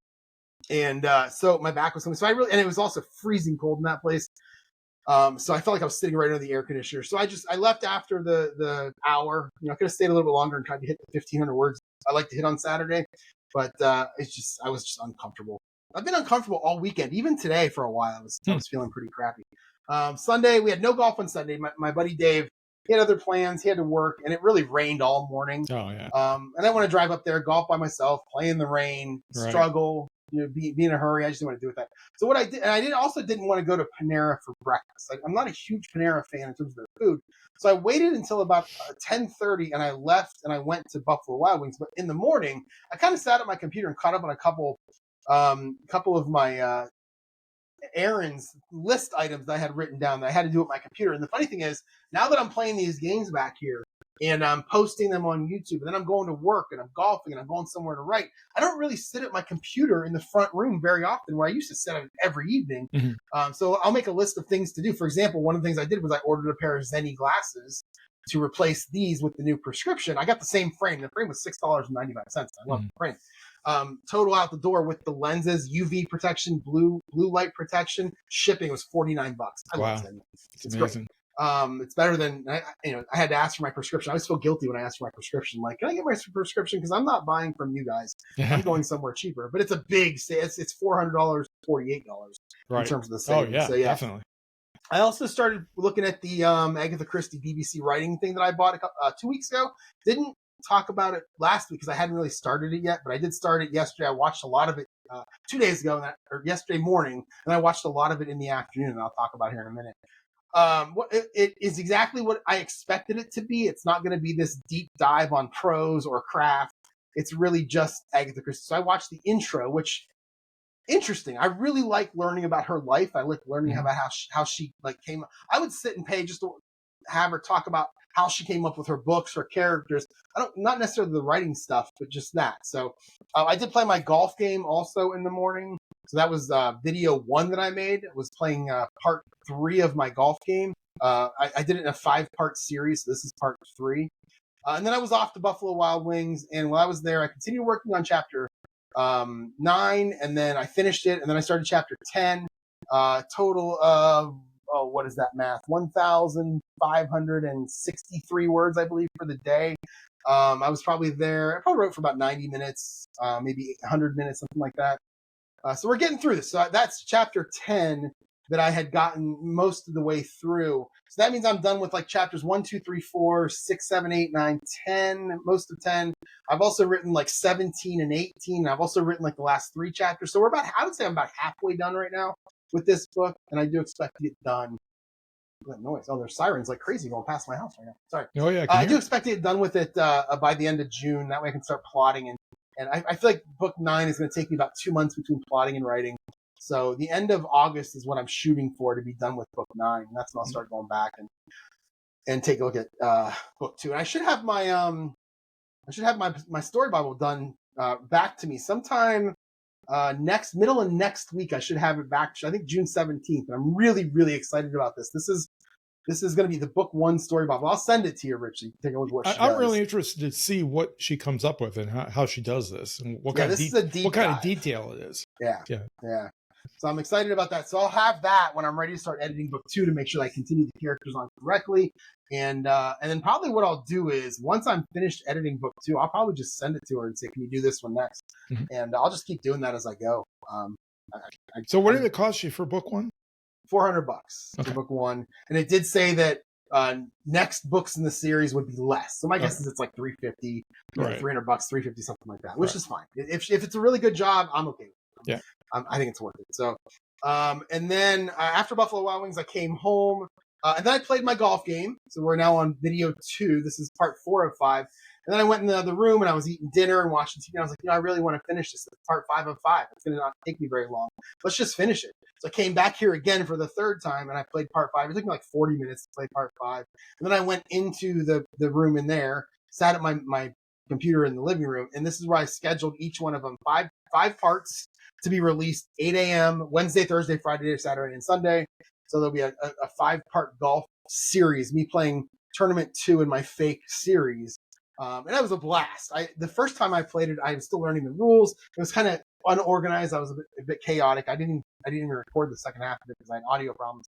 B: my back was something. So and it was also freezing cold in that place. So I felt like I was sitting right under the air conditioner. So I left after the hour. I could have stayed a little bit longer and tried to hit the 1,500 words I like to hit on Saturday. But I was just uncomfortable. I've been uncomfortable all weekend, even today for a while. I was feeling pretty crappy. Sunday, we had no golf on Sunday. My buddy Dave, he had other plans. He had to work, and it really rained all morning.
C: Oh, yeah.
B: And I want to drive up there, golf by myself, play in the rain, struggle, be in a hurry. I just didn't want to do with that. So what I did, and I didn't want to go to Panera for breakfast. Like, I'm not a huge Panera fan in terms of their food. So I waited until about 10:30, and I left, and I went to Buffalo Wild Wings. But in the morning, I kind of sat at my computer and caught up on a couple of my errands list items that I had written down that I had to do with my computer. And the funny thing is, now that I'm playing these games back here and I'm posting them on YouTube and then I'm going to work and I'm golfing and I'm going somewhere to write, I don't really sit at my computer in the front room very often where I used to sit at it every evening. Mm-hmm. So I'll make a list of things to do. For example, one of the things I did was I ordered a pair of Zenni glasses to replace these with the new prescription. I got the same frame. The frame was $6.95. I love the frame. Total out the door with the lenses, UV protection, blue light protection. Shipping was $49. I love Zenni. It's amazing. Great. It's better than I had to ask for my prescription. I always feel guilty when I ask for my prescription. Like, can I get my prescription? Because I'm not buying from you guys. I'm going somewhere cheaper. But it's a big sale. It's $400, $48 in terms of the savings.
C: Oh yeah, so, yeah, definitely.
B: I also started looking at the Agatha Christie BBC writing thing that I bought 2 weeks ago. Didn't talk about it last week because I hadn't really started it yet, but I did start it yesterday. I watched a lot of it 2 days ago, or yesterday morning, and I watched a lot of it in the afternoon, and I'll talk about it here in a minute. It is exactly what I expected it to be. It's not going to be this deep dive on prose or craft. It's really just Agatha Christie. So I watched the intro, which interesting. I really like learning about her life. I like learning about how she like came. I would sit and pay just to have her talk about how she came up with her books, her characters. Not necessarily the writing stuff, but just that. So I did play my golf game also in the morning. So that was video 1 that I made. I was playing part 3 of my golf game. I did it in a 5-part series. So this is part 3. And then I was off to Buffalo Wild Wings. And while I was there, I continued working on chapter 9, and then I finished it, and then I started chapter 10. Total of what is that math? 1,563 words, I believe, for the day. I was probably there. I probably wrote for about 90 minutes, maybe 100 minutes, something like that. So we're getting through this. So that's chapter 10 that I had gotten most of the way through. So that means I'm done with like chapters 1, 2, 3, 4, 6, 7, 8, 9, 10, most of 10. I've also written like 17 and 18. I've also written like the last 3 chapters. So I would say I'm about halfway done right now with this book. And I do expect to get done. That noise. Oh, there's sirens like crazy going past my house right now. Sorry.
C: Oh yeah.
B: I do expect to get done with it by the end of June. That way I can start plotting. And I feel like book 9 is going to take me about 2 months between plotting and writing. So the end of August is what I'm shooting for to be done with book 9. And that's when I'll start going back and take a look at book 2. And I should have my my story Bible done back to me sometime middle of next week. I should have it back. I think June 17th. And I'm really, really excited about this. This is going to be the book 1 story Bible. I'll send it to you, Rich. So you can take a look at what she does.
C: I'm really interested to see what she comes up with and how she does this and what kind of detail it is.
B: Yeah. So I'm excited about that. So I'll have that when I'm ready to start editing book 2 to make sure that I continue the characters on correctly. And then probably what I'll do is once I'm finished editing book 2, I'll probably just send it to her and say, "Can you do this one next?" Mm-hmm. And I'll just keep doing that as I go.
C: So what did it cost you for book 1?
B: $400 for book 1, and it did say that next books in the series would be less. So my guess is it's like $350, $300, $350, something like that, which is fine. If it's a really good job, I'm okay with it.
C: Yeah.
B: I think it's worth it. So, and then after Buffalo Wild Wings, I came home, and then I played my golf game. So we're now on video 2. This is part 4 of 5. And then I went in the other room and I was eating dinner and watching TV. And I was like, I really want to finish this. It's part 5 of 5. It's going to not take me very long. Let's just finish it. So I came back here again for the 3rd time and I played part 5. It took me like 40 minutes to play part 5. And then I went into the room in there, sat at my computer in the living room. And this is where I scheduled each one of them, five parts to be released 8 a.m. Wednesday, Thursday, Friday, Saturday, and Sunday. So there'll be a 5-part golf series, me playing tournament 2 in my fake series. And that was a blast. The first time I played it, I was still learning the rules. It was kind of unorganized. I was a bit chaotic. I didn't even record the second half of it because I had audio problems.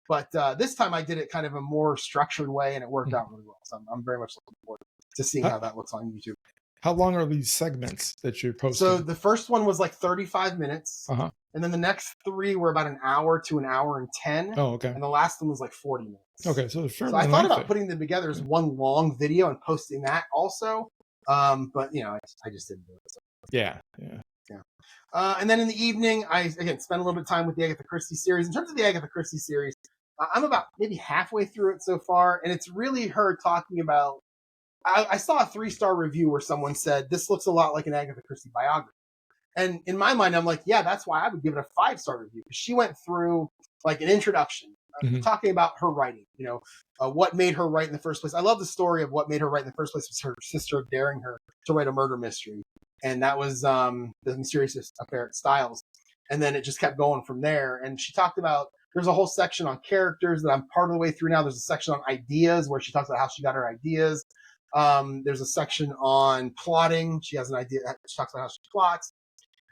B: But this time I did it kind of a more structured way, and it worked out really well. So I'm very much looking forward to seeing how that looks on YouTube.
C: How long are these segments that you're posting?
B: So the first one was like 35 minutes. Uh-huh. And then the next 3 were about an hour to an hour and 10.
C: Oh, okay.
B: And the last one was like 40 minutes.
C: Okay, so
B: I thought about putting them together as one long video and posting that also. But, I just didn't do it. So.
C: Yeah.
B: And then in the evening, I, again, spent a little bit of time with the Agatha Christie series. In terms of the Agatha Christie series, I'm about maybe halfway through it so far. And it's really her talking about, I saw a 3-star review where someone said, this looks a lot like an Agatha Christie biography. And in my mind, I'm like, yeah, that's why I would give it a 5-star review. Because she went through like an introduction, talking about her writing, what mate her write in the first place. I love the story of what made her write in the first place was her sister daring her to write a murder mystery. And that was the Mysterious Affair at Styles. And then it just kept going from there. And she talked about, there's a whole section on characters that I'm part of the way through now. There's a section on ideas where she talks about how she got her ideas. There's a section on plotting. She has an idea. She talks about how she plots.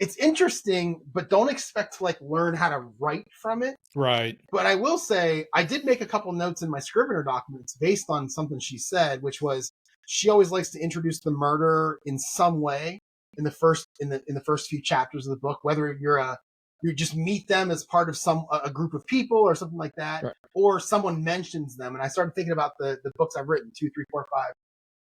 B: It's interesting, but don't expect to learn how to write from it.
C: Right.
B: But I will say I did make a couple notes in my Scrivener documents based on something she said, which was she always likes to introduce the murder in some way in the first few chapters of the book, whether you're a you just meet them as part of a group of people or something like that,
C: Right.
B: or someone mentions them. And I started thinking about the books I've written, 2, 3, 4, 5,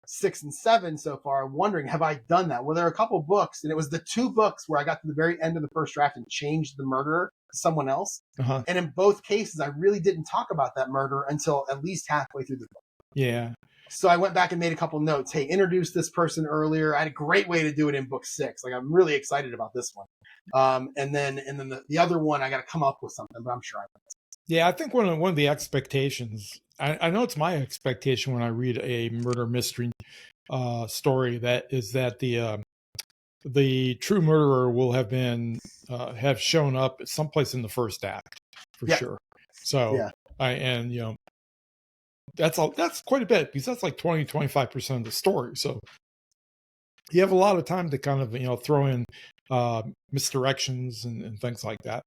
B: 6, and 7 so far, wondering, have I done that? Well, there are a couple books, and it was the 2 books where I got to the very end of the first draft and changed the murderer to someone else.
C: Uh-huh.
B: And in both cases, I really didn't talk about that murder until at least halfway through the book.
C: Yeah.
B: So I went back and made a couple notes. Hey, introduce this person earlier. I had a great way to do it in book 6. Like, I'm really excited about this one. And then the other one, I got to come up with something, but I'm sure I will.
C: Yeah, I think one of the expectations, I know it's my expectation when I read a murder mystery story, that is that the true murderer will have shown up someplace in the first act for sure. So that's quite a bit, because that's like 20-25% of the story. So you have a lot of time to kind of throw in misdirections and things like that.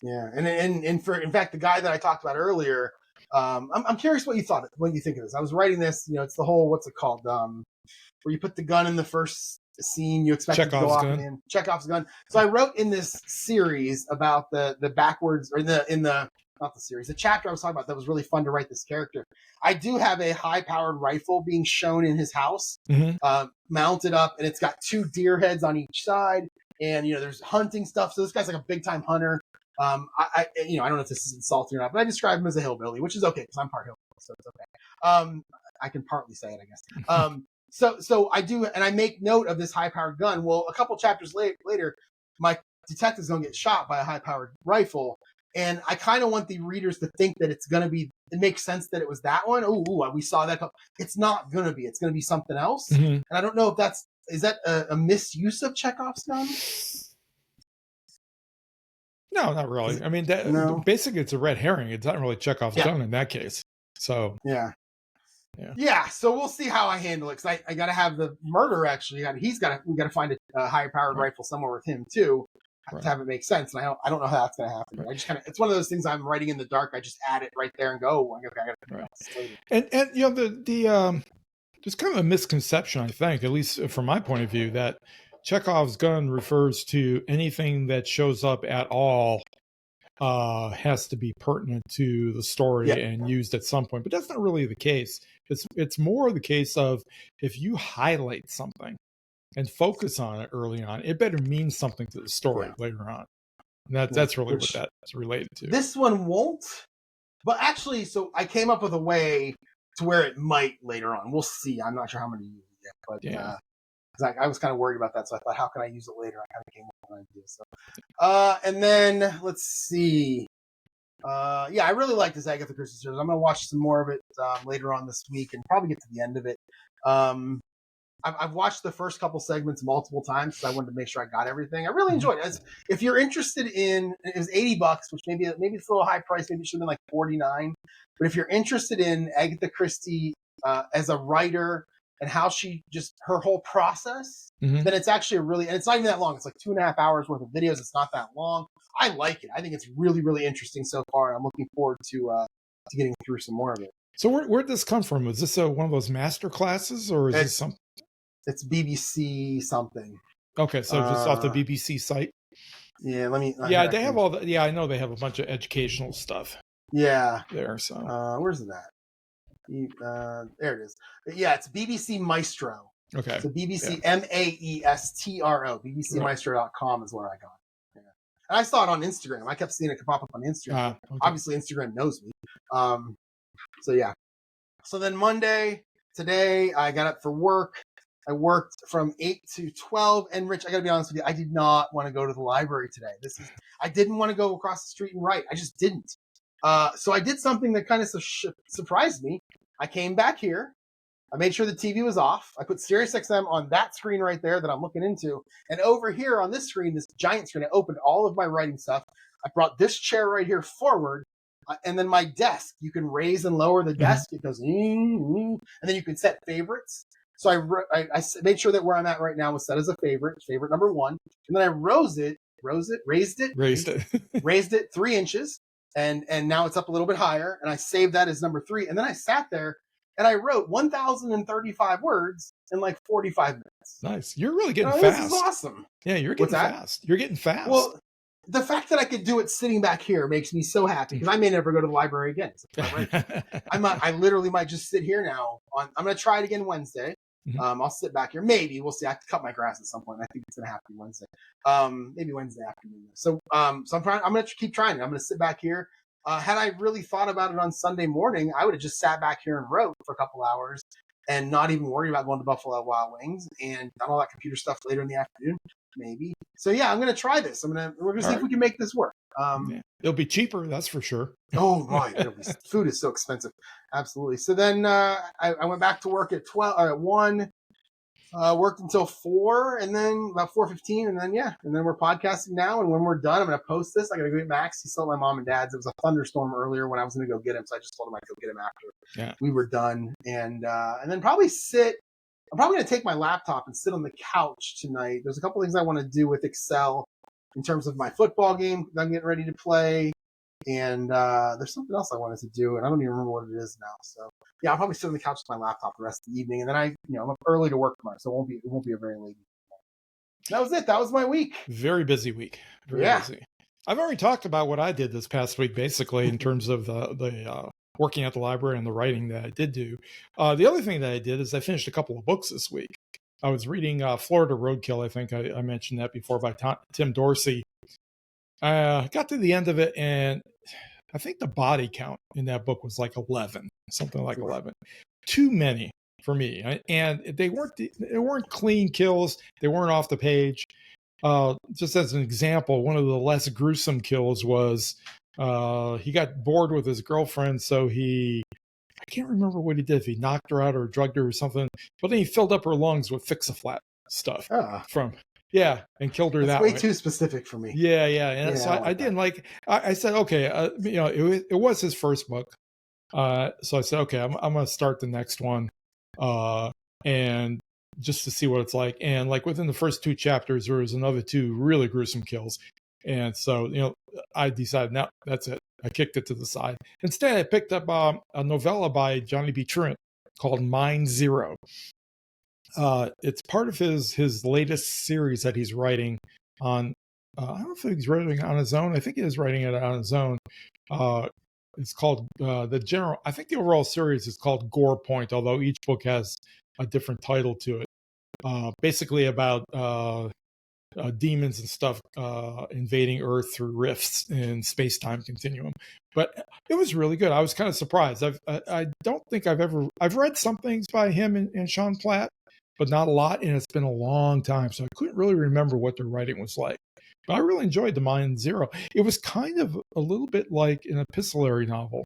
B: Yeah, and in fact, the guy that I talked about earlier, I'm curious what you think of this. I was writing this, it's the whole, what's it called, where you put the gun in the first scene, you expect it to go off in Chekhov's gun. So I wrote in this series about the backwards, or not the series, the chapter I was talking about that was really fun to write this character. I do have a high-powered rifle being shown in his house, mounted up, and it's got 2 deer heads on each side, and there's hunting stuff. So this guy's like a big-time hunter. I don't know if this is insulting or not, but I describe him as a hillbilly, which is okay because I'm part hillbilly, so it's okay. I can partly say it, I guess. So I do, and I make note of this high-powered gun. Well, a couple chapters later, my detective's going to get shot by a high-powered rifle, and I kind of want the readers to think that it's going to be. It makes sense that it was that one. Ooh, we saw that. It's not going to be. It's going to be something else. And I don't know if is that a misuse of Chekhov's gun?
C: No, not really. I mean, basically it's a red herring. It's not really Chekhov's gun in that case. So
B: yeah. So we'll see how I handle it, because I got to have the murderer actually. We got to find a higher powered rifle somewhere with him too, to have it make sense. And I don't know how that's going to happen. I just it's one of those things I'm writing in the dark. I just add it right there and go. Okay, I got to figure out this later.
C: And there's kind of a misconception, I think, at least from my point of view, that Chekhov's gun refers to anything that shows up at all has to be pertinent to the story and used at some point. But that's not really the case. It's more the case of, if you highlight something and focus on it early on, it better mean something to the story later on. And that's really what that's related to. This
B: one won't. But actually, so I came up with a way to where it might later on. We'll see. I'm not sure how many you use yet, but because I was kind of worried about that, so I thought, how can I use it later? I kind of came up with an idea. So, and then let's see. I really like this Agatha Christie series. I'm going to watch some more of it later on this week and probably get to the end of it. I've watched the first couple segments multiple times because I wanted to make sure I got everything. I really enjoyed it. If you're interested in, it was $80, which maybe it's a little high price. Maybe it should have been like $49. But if you're interested in Agatha Christie as a writer and how she her whole process, then it's actually and it's not even that long. It's like 2.5 hours worth of videos. It's not that long. I like it. I think it's really, really interesting so far. And I'm looking forward to getting through some more of it.
C: So where'd this come from? Was this one of those master classes, or is this something?
B: It's BBC something.
C: Okay, so just off the BBC site.
B: Yeah, let me.
C: They have all the. Yeah, I know they have a bunch of educational stuff.
B: Yeah,
C: there. So
B: where's that? There it is. Yeah, it's BBC Maestro.
C: Okay.
B: So BBC Maestro. BBCmaestro.com is where I got it. Yeah. And I saw it on Instagram. I kept seeing it pop up on Instagram. Okay. Obviously, Instagram knows me. So yeah. So then Monday, today, I got up for work. I worked from 8 to 12. And Rich, I got to be honest with you, I did not want to go to the library today. I didn't want to go across the street and write. I just didn't. So I did something that kind of surprised me. I came back here. I made sure the TV was off. I put SiriusXM on that screen right there that I'm looking into. And over here on this screen, this giant screen, I opened all of my writing stuff. I brought this chair right here forward. And then my desk, you can raise and lower the desk. It goes, and then you can set favorites. So I made sure that where I'm at right now was set as a favorite number 1. And then I raised it 3 inches. And now it's up a little bit higher. And I saved that as number 3. And then I sat there and I wrote 1,035 words in like 45 minutes.
C: Nice. You're really getting fast.
B: This is awesome.
C: Yeah, you're getting fast. You're getting fast.
B: Well, the fact that I could do it sitting back here makes me so happy because I may never go to the library again. I literally might just sit here now. I'm going to try it again Wednesday. I'll sit back here. Maybe we'll see. I have to cut my grass at some point. I think it's going to have to be Wednesday. Maybe Wednesday afternoon. So I'm going to keep trying it. I'm going to sit back here. Had I really thought about it on Sunday morning, I would have just sat back here and wrote for a couple hours and not even worry about going to Buffalo Wild Wings and done all that computer stuff later in the afternoon. Maybe. So yeah, I'm going to try this. We're going to see if we can make this work.
C: It'll be cheaper, that's for sure.
B: Oh my, food is so expensive. Absolutely. So then I went back to work at 1. Worked until 4, and then about 4:15, and then we're podcasting now. And when we're done, I'm going to post this. I got to go get Max. He's still at my mom and dad's. It was a thunderstorm earlier when I was going to go get him, so I just told him I'd go get him after we were done. And then probably sit. I'm probably going to take my laptop and sit on the couch tonight. There's a couple things I want to do with Excel in terms of my football game that I'm getting ready to play. And there's something else I wanted to do, and I don't even remember what it is now. So yeah, I'll probably sit on the couch with my laptop the rest of the evening, and then I'm up early to work tomorrow, so it won't be a very late evening. That was it. That was my week.
C: Very busy week. Very busy. I've already talked about what I did this past week, basically in terms of the working at the library and the writing that I did do. The other thing that I did is I finished a couple of books this week. I was reading Florida Roadkill. I think I mentioned that before, by Tim Dorsey. Got to the end of it, and I think the body count in that book was like 11, something like 11. Too many for me. And they weren't clean kills. They weren't off the page. Just as an example, one of the less gruesome kills was he got bored with his girlfriend, so I can't remember what he did, if he knocked her out or drugged her or something, but then he filled up her lungs with Fix-A-Flat stuff and killed her that way.
B: Way too specific for me.
C: Yeah. And so I didn't like. I said, okay, it was his first book, so I said, okay, I'm going to start the next one, and just to see what it's like. And like within the first 2 chapters, there was another 2 really gruesome kills, and so I decided, no, that's it. I kicked it to the side. Instead, I picked up a novella by Johnny B. Trent called Mind Zero. It's part of his latest series that he's writing on. I don't know if he's writing on his own. I think he is writing it on his own. It's called I think the overall series is called Gore Point, although each book has a different title to it. Basically about demons and stuff invading Earth through rifts in space-time continuum. But it was really good. I was kind of surprised. I don't think I've read some things by him and Sean Platt, but not a lot, and it's been a long time, so I couldn't really remember what their writing was like. But I really enjoyed the Mind Zero. It was kind of a little bit like an epistolary novel,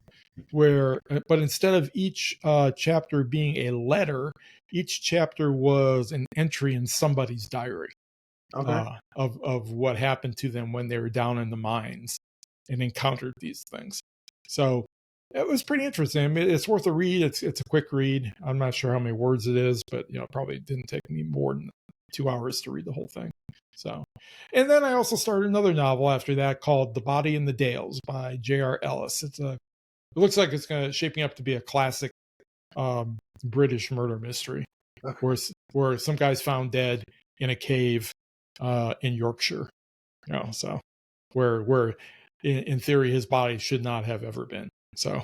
C: but instead of each chapter being a letter, each chapter was an entry in somebody's diary. Of what happened to them when they were down in the mines and encountered these things. So it was pretty interesting. I mean, it's worth a read. It's a quick read. I'm not sure how many words it is, but it probably didn't take me more than 2 hours to read the whole thing. So, and then I also started another novel after that called The Body in the Dales by J.R. Ellis. It looks like it's shaping up to be a classic British murder mystery, where some guy's found dead in a cave in Yorkshire, so where in theory his body should not have ever been. So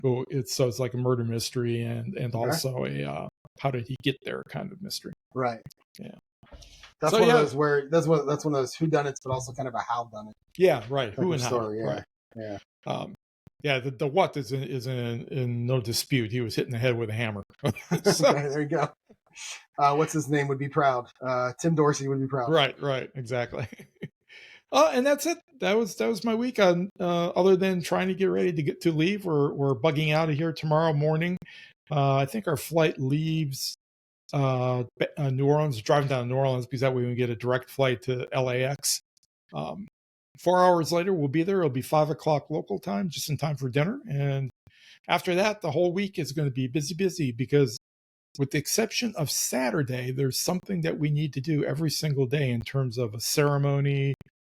C: it's like a murder mystery and also a how did he get there kind of mystery.
B: Right.
C: Yeah.
B: That's one of those where that's one of those whodunits, but also kind of a how done it.
C: Yeah. Right. Who and how.
B: Story,
C: right.
B: Yeah.
C: The what is in no dispute. He was hitting the head with a hammer.
B: So, there you go. What's his name would be proud. Tim Dorsey would be proud.
C: Right, exactly. And that's it. That was my week. Other than trying to get ready to leave, we're bugging out of here tomorrow morning. I think our flight leaves New Orleans, driving down to New Orleans because that way we can get a direct flight to LAX. 4 hours later, we'll be there. It'll be 5 o'clock local time, just in time for dinner. And after that, the whole week is going to be busy because, with the exception of Saturday, there's something that we need to do every single day in terms of a ceremony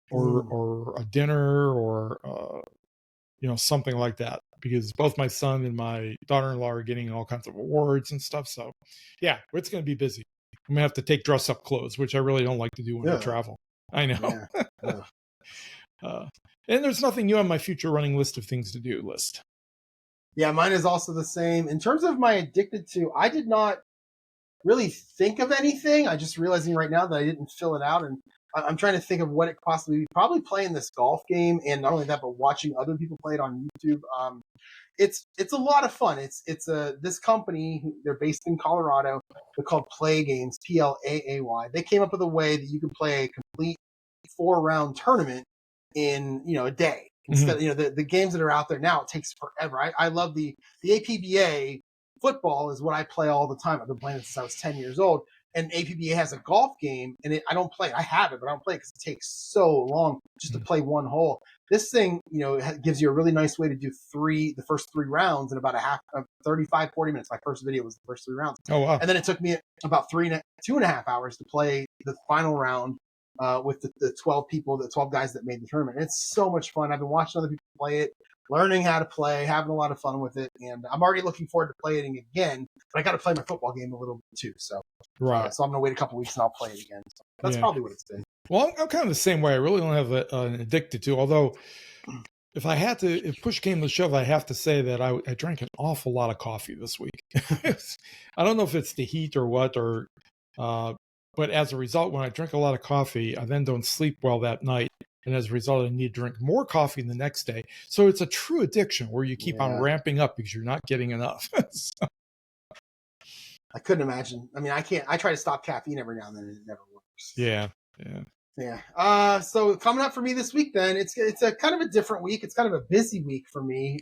C: or a dinner or something like that, because both my son and my daughter-in-law are getting all kinds of awards and stuff. So yeah, it's going to be busy. I'm gonna have to take dress up clothes, which I really don't like to do when I travel. I know.
B: Yeah.
C: And there's nothing new on my future running list of things to do list.
B: Yeah, mine is also the same. In terms of my addicted to, I did not really think of anything. I just realizing right now that I didn't fill it out, and I'm trying to think of what it possibly be. Probably playing this golf game, and not only that, but watching other people play it on YouTube. It's a lot of fun. It's this company. They're based in Colorado. They're called Play Games, PLAAY. They came up with a way that you can play a complete 4-round tournament in a day. Instead, the games that are out there now, it takes forever. I love the APBA football is what I play all the time. I've been playing it since I was 10 years old. And APBA has a golf game, and I don't play it. I have it, but I don't play it because it takes so long just to play one hole. This thing, gives you a really nice way to do the first 3 rounds in about 35, 40 minutes. My first video was the first 3 rounds.
C: Oh, wow.
B: And then it took me about 2.5 hours to play the final round with the 12 people, the 12 guys that made the tournament. It's so much fun. I've been watching other people play it, learning how to play, having a lot of fun with it. And I'm already looking forward to playing it again, but I got to play my football game a little bit too. So,
C: right.
B: So I'm going to wait a couple weeks and I'll play it again. So that's probably what it's been.
C: Well, I'm kind of the same way. I really don't have an addicted to, although if push came to shove, I have to say that I drank an awful lot of coffee this week. I don't know if it's the heat or what, but as a result, when I drink a lot of coffee, I then don't sleep well that night. And as a result, I need to drink more coffee the next day. So it's a true addiction where you keep on ramping up because you're not getting enough. So.
B: I couldn't imagine. I mean, I can't. I try to stop caffeine every now and then, and it never works.
C: Yeah.
B: So coming up for me this week, then it's a kind of a different week. It's kind of a busy week for me.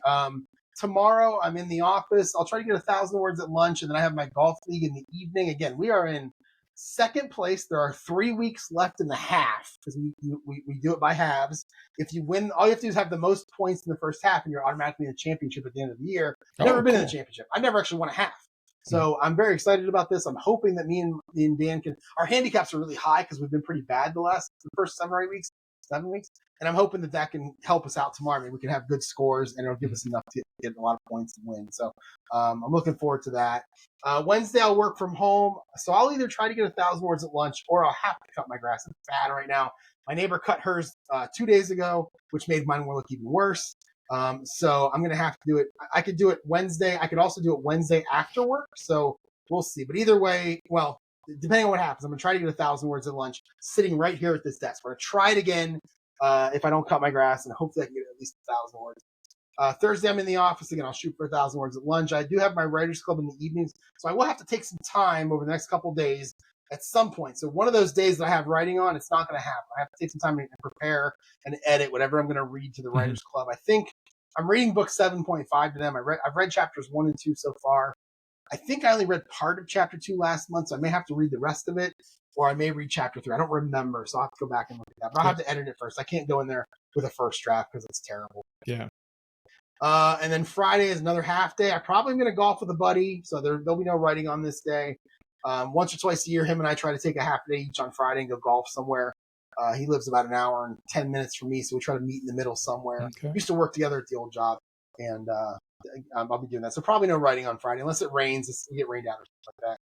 B: Tomorrow I'm in the office. I'll try to get 1,000 words at lunch, and then I have my golf league in the evening. Again, we are in second place. There are 3 weeks left in the half because we do it by halves. If you win, all you have to do is have the most points in the first half, and you're automatically in the championship at the end of the year. Never been in the championship. I've never actually won a half. So I'm very excited about this. I'm hoping that me and Dan our handicaps are really high because we've been pretty bad the first 7 weeks. And I'm hoping that can help us out tomorrow. Maybe we can have good scores and it'll give us enough to get a lot of points to win. So I'm looking forward to that. Wednesday, I'll work from home. So I'll either try to get 1,000 words at lunch or I'll have to cut my grass. It's bad right now. My neighbor cut hers 2 days ago, which made mine look even worse. So I'm going to have to do it. I could do it Wednesday. I could also do it Wednesday after work. So we'll see. But either way, well, depending on what happens, I'm going to try to get 1,000 words at lunch sitting right here at this desk. We're going to try it again if I don't cut my grass, and hopefully I can get at least 1,000 words. Thursday, I'm in the office again. I'll shoot for 1,000 words at lunch. I do have my writers club in the evenings, so I will have to take some time over the next couple of days at some point. So one of those days that I have writing on, it's not going to happen. I have to take some time to prepare and edit whatever I'm going to read to the writers club. I think I'm reading book 7.5 to them. I've read chapters 1 and 2 so far. I think I only read part of chapter 2 last month, so I may have to read the rest of it, or I may read chapter 3. I don't remember, so I'll have to go back and look at that. But I'll have to edit it first. I can't go in there with a first draft because it's terrible.
C: Yeah.
B: And then Friday is another half day. I probably am going to golf with a buddy, so there'll be no writing on this day. Once or twice a year, him and I try to take a half day each on Friday and go golf somewhere. He lives about an hour and 10 minutes from me, so we try to meet in the middle somewhere.
C: Okay.
B: We used to work together at the old job, and I'll be doing that. So probably no writing on Friday, unless it rains. We get rained out or something like that.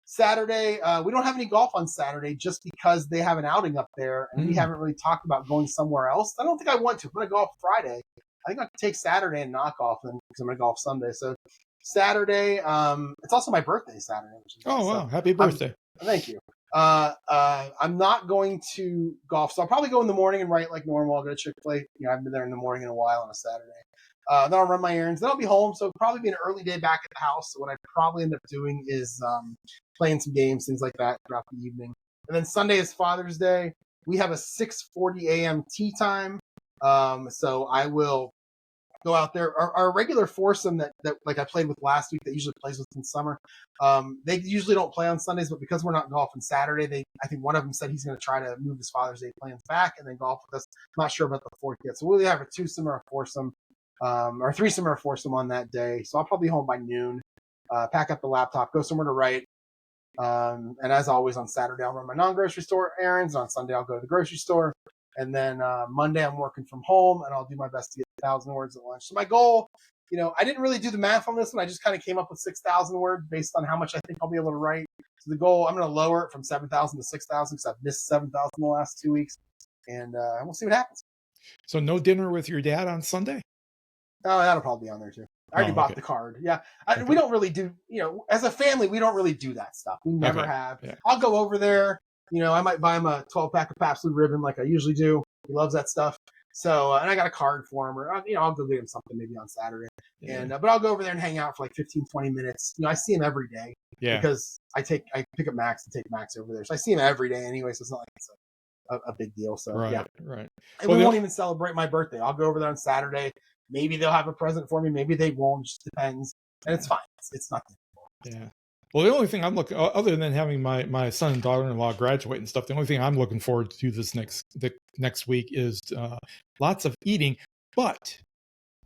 B: Saturday, we don't have any golf on Saturday just because they have an outing up there, and we haven't really talked about going somewhere else. I don't think I want to. I'm going to golf Friday. I think I can take Saturday and knock off because I'm going to golf Sunday. So Saturday, it's also my birthday Saturday. Which is
C: nice. Wow. Happy birthday.
B: Thank you. I'm not going to golf, so I'll probably go in the morning and write like normal. I'll go to Chick-fil-A. I haven't been there in the morning in a while on a Saturday. Then I'll run my errands. Then I'll be home, so it'll probably be an early day back at the house. So what I probably end up doing is playing some games, things like that throughout the evening. And then Sunday is Father's Day. We have a 6:40 a.m. tea time. So I will go out there. Our regular foursome that like I played with last week that usually plays with in summer, they usually don't play on Sundays, but because we're not golfing Saturday, I think one of them said he's going to try to move his Father's Day plans back and then golf with us. I'm not sure about the fourth yet. So we'll either have a twosome or a foursome, or a threesome or a foursome on that day. So I'll probably be home by noon, pack up the laptop, go somewhere to write. And as always on Saturday, I'll run my non-grocery store errands. On Sunday, I'll go to the grocery store. And then Monday, I'm working from home, and I'll do my best to get 1,000 words at lunch. So my goal, I didn't really do the math on this one. I just kind of came up with 6,000 words based on how much I think I'll be able to write. So the goal, I'm going to lower it from 7,000 to 6,000 because I've missed 7,000 the last 2 weeks. And we'll see what happens.
C: So no dinner with your dad on Sunday?
B: Oh, that'll probably be on there too. I already bought the card. Yeah.
C: Okay.
B: We don't really do, as a family, we don't really do that stuff. We never have.
C: Yeah.
B: I'll go over there. I might buy him a 12-pack of Pabst Blue Ribbon like I usually do. He loves that stuff. So, and I got a card for him, or, I'll go get him something maybe on Saturday.
C: Yeah.
B: But I'll go over there and hang out for like 15, 20 minutes. I see him every day.
C: Yeah.
B: Because I pick up Max and take Max over there. So I see him every day anyway. So it's not like it's a big deal. So,
C: Right.
B: And we won't even celebrate my birthday. I'll go over there on Saturday. Maybe they'll have a present for me. Maybe they won't. It just depends. And it's fine. It's nothing.
C: Yeah. Well, the only thing I'm looking, other than having my son and daughter-in-law graduate and stuff, the only thing I'm looking forward to this next week is lots of eating. But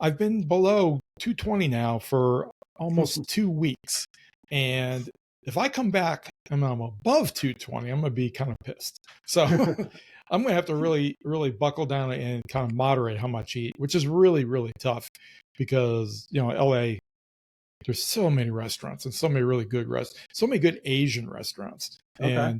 C: I've been below 220 now for almost 2 weeks, and if I come back and I'm above 220, I'm gonna be kind of pissed. So I'm gonna have to really, really buckle down and kind of moderate how much I eat, which is really, really tough because LA. There's so many restaurants and so many really good so many good Asian restaurants. Okay.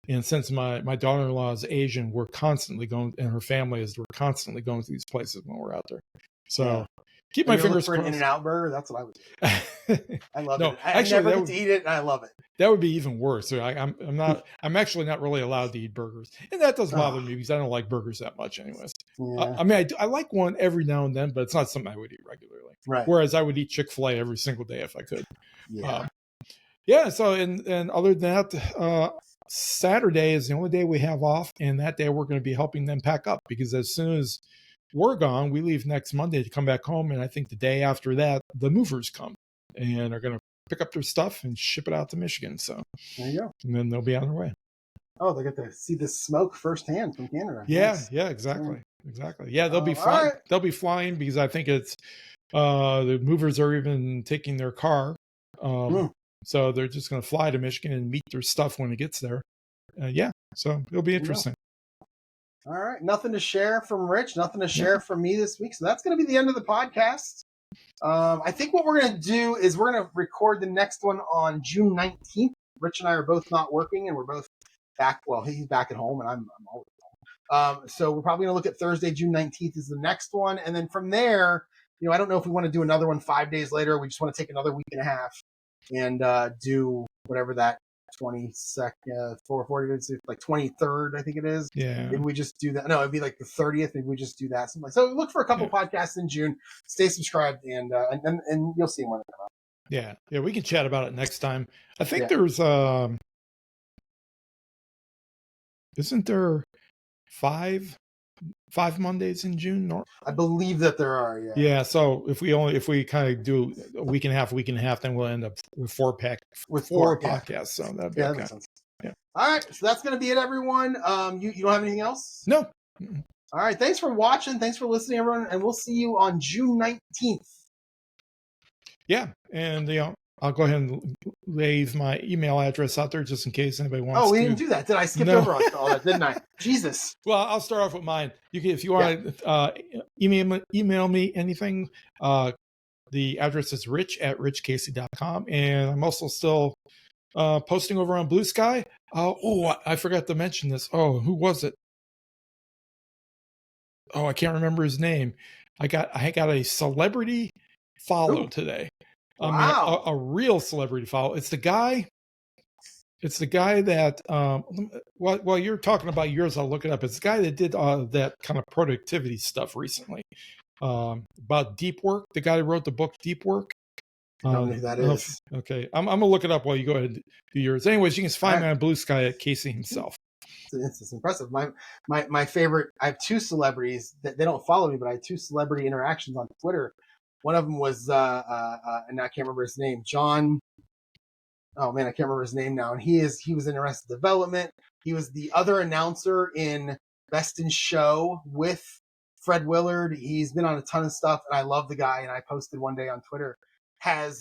C: And since my daughter-in-law is Asian, we're constantly going, and her family we're constantly going to these places when we're out there. So keep my fingers crossed.
B: For an In-N-Out burger, that's what I would do. I love it. I
C: actually,
B: never get to eat it, and I love it.
C: That would be even worse. So I'm actually not really allowed to eat burgers, and that does bother me because I don't like burgers that much, anyways. Yeah. I like one every now and then, but it's not something I would eat regularly.
B: Right.
C: Whereas I would eat Chick-fil-A every single day if I could.
B: Yeah.
C: So and other than that, Saturday is the only day we have off, and that day we're going to be helping them pack up because as soon as we're gone, we leave next Monday to come back home, and I think the day after that, the movers come and are going to pick up their stuff and ship it out to Michigan. So
B: there you go.
C: And then they'll be on their way.
B: Oh, they get to see the smoke firsthand from Canada.
C: Yeah,
B: nice.
C: Yeah, exactly. Yeah, they'll be flying. Right. They'll be flying because I think it's the movers are even taking their car. So they're just going to fly to Michigan and meet their stuff when it gets there. So it'll be interesting.
B: All right. Nothing to share from Rich, nothing to share from me this week. So that's going to be the end of the podcast. I think what we're going to do is we're going to record the next one on June 19th. Rich and I are both not working, and we're both back. Well, he's back at home, and I'm always home. So we're probably going to look at Thursday, June 19th is the next one. And then from there, I don't know if we want to do another one 5 days later. We just want to take another week and a half and do whatever that 22nd, 40, like 23rd, I think it is.
C: Yeah.
B: Maybe we just do that. No, it'd be like the 30th. Maybe we just do that. Something like. So look for a couple podcasts in June. Stay subscribed, and you'll see when they come out.
C: Yeah. We can chat about it next time. I think there's isn't there five Mondays in June?
B: I believe that there are. Yeah.
C: Yeah. So if we kind of do a week and a half, then we'll end up with four podcasts. So that'd be okay.
B: That makes sense. Yeah. All right. So that's going to be it, everyone. You don't have anything else?
C: No.
B: All right. Thanks for watching. Thanks for listening, everyone. And we'll see you on June 19th.
C: Yeah. And, I'll go ahead and leave my email address out there just in case anybody wants to.
B: Oh, we didn't do that. Did I skip over all that, didn't I? Jesus.
C: Well, I'll start off with mine. You can, if you want to email me anything, the address is rich@richcacy.com. And I'm also still posting over on Blue Sky. I forgot to mention this. Oh, who was it? Oh, I can't remember his name. I got a celebrity follow today.
B: Wow.
C: A real celebrity follow. It's the guy that while you're talking about yours, I'll look it up. It's the guy that did that kind of productivity stuff recently. About deep work. The guy who wrote the book Deep Work.
B: I don't know who that is.
C: Okay. I'm gonna look it up while you go ahead and do yours. Anyways, you can find me on Blue Sky at Kacy himself.
B: It's impressive. My favorite, I have two celebrities that they don't follow me, but I have two celebrity interactions on Twitter. One of them was, and I can't remember his name, John. Oh man, I can't remember his name now. And he was in Arrested Development. He was the other announcer in Best in Show with Fred Willard. He's been on a ton of stuff, and I love the guy. And I posted one day on Twitter, I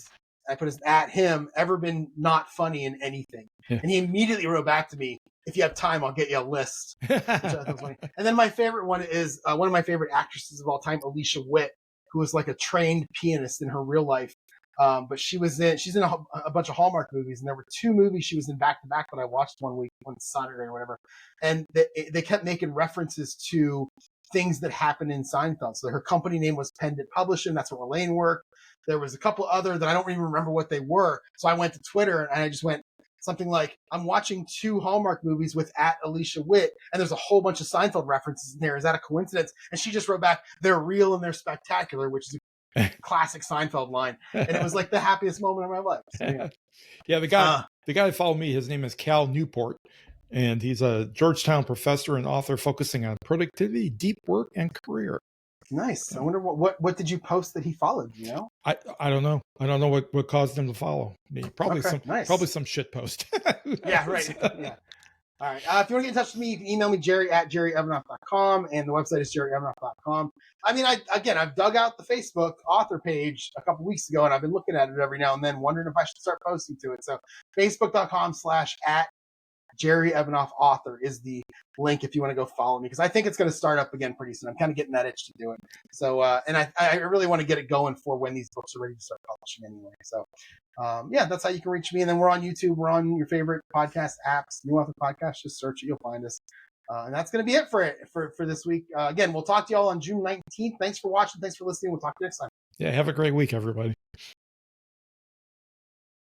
B: put at him, ever been not funny in anything? Yeah. And he immediately wrote back to me, if you have time, I'll get you a list. Which I thought was funny. And then my favorite one is one of my favorite actresses of all time, Alicia Witt, who was like a trained pianist in her real life. But she's in a bunch of Hallmark movies, and there were two movies she was in back to back that I watched one Saturday or whatever. And they kept making references to things that happened in Seinfeld. So her company name was Pendant Publishing. That's where Elaine worked. There was a couple other that I don't even remember what they were. So I went to Twitter and I just went something like, I'm watching 2 Hallmark movies with @Alicia Witt, and there's a whole bunch of Seinfeld references in there. Is that a coincidence? And she just wrote back, they're real and they're spectacular, which is a classic Seinfeld line. And it was like the happiest moment of my life. So, yeah.
C: Yeah, the guy who followed me, his name is Cal Newport, and he's a Georgetown professor and author focusing on productivity, deep work, and career.
B: Nice. I wonder what did you post that he followed, you know?
C: I don't know. I don't know what caused him to follow me. Probably some shit post.
B: Yeah, right. Yeah. All right. If you want to get in touch with me, you can email me, jerry@jerryevanoff.com, and the website is jerryevanoff.com. I mean, I've dug out the Facebook author page a couple weeks ago, and I've been looking at it every now and then, wondering if I should start posting to it. So facebook.com/@Jerry Evanoff author is the link if you want to go follow me, because I think it's going to start up again pretty soon. I'm kind of getting that itch to do it. So, and I really want to get it going for when these books are ready to start publishing anyway. So, yeah, that's how you can reach me. And then we're on YouTube. We're on your favorite podcast apps. New Author Podcast. Just search it. You'll find us. And that's going to be it for this week. Again, we'll talk to you all on June 19th. Thanks for watching. Thanks for listening. We'll talk to you next time.
C: Yeah, have a great week, everybody.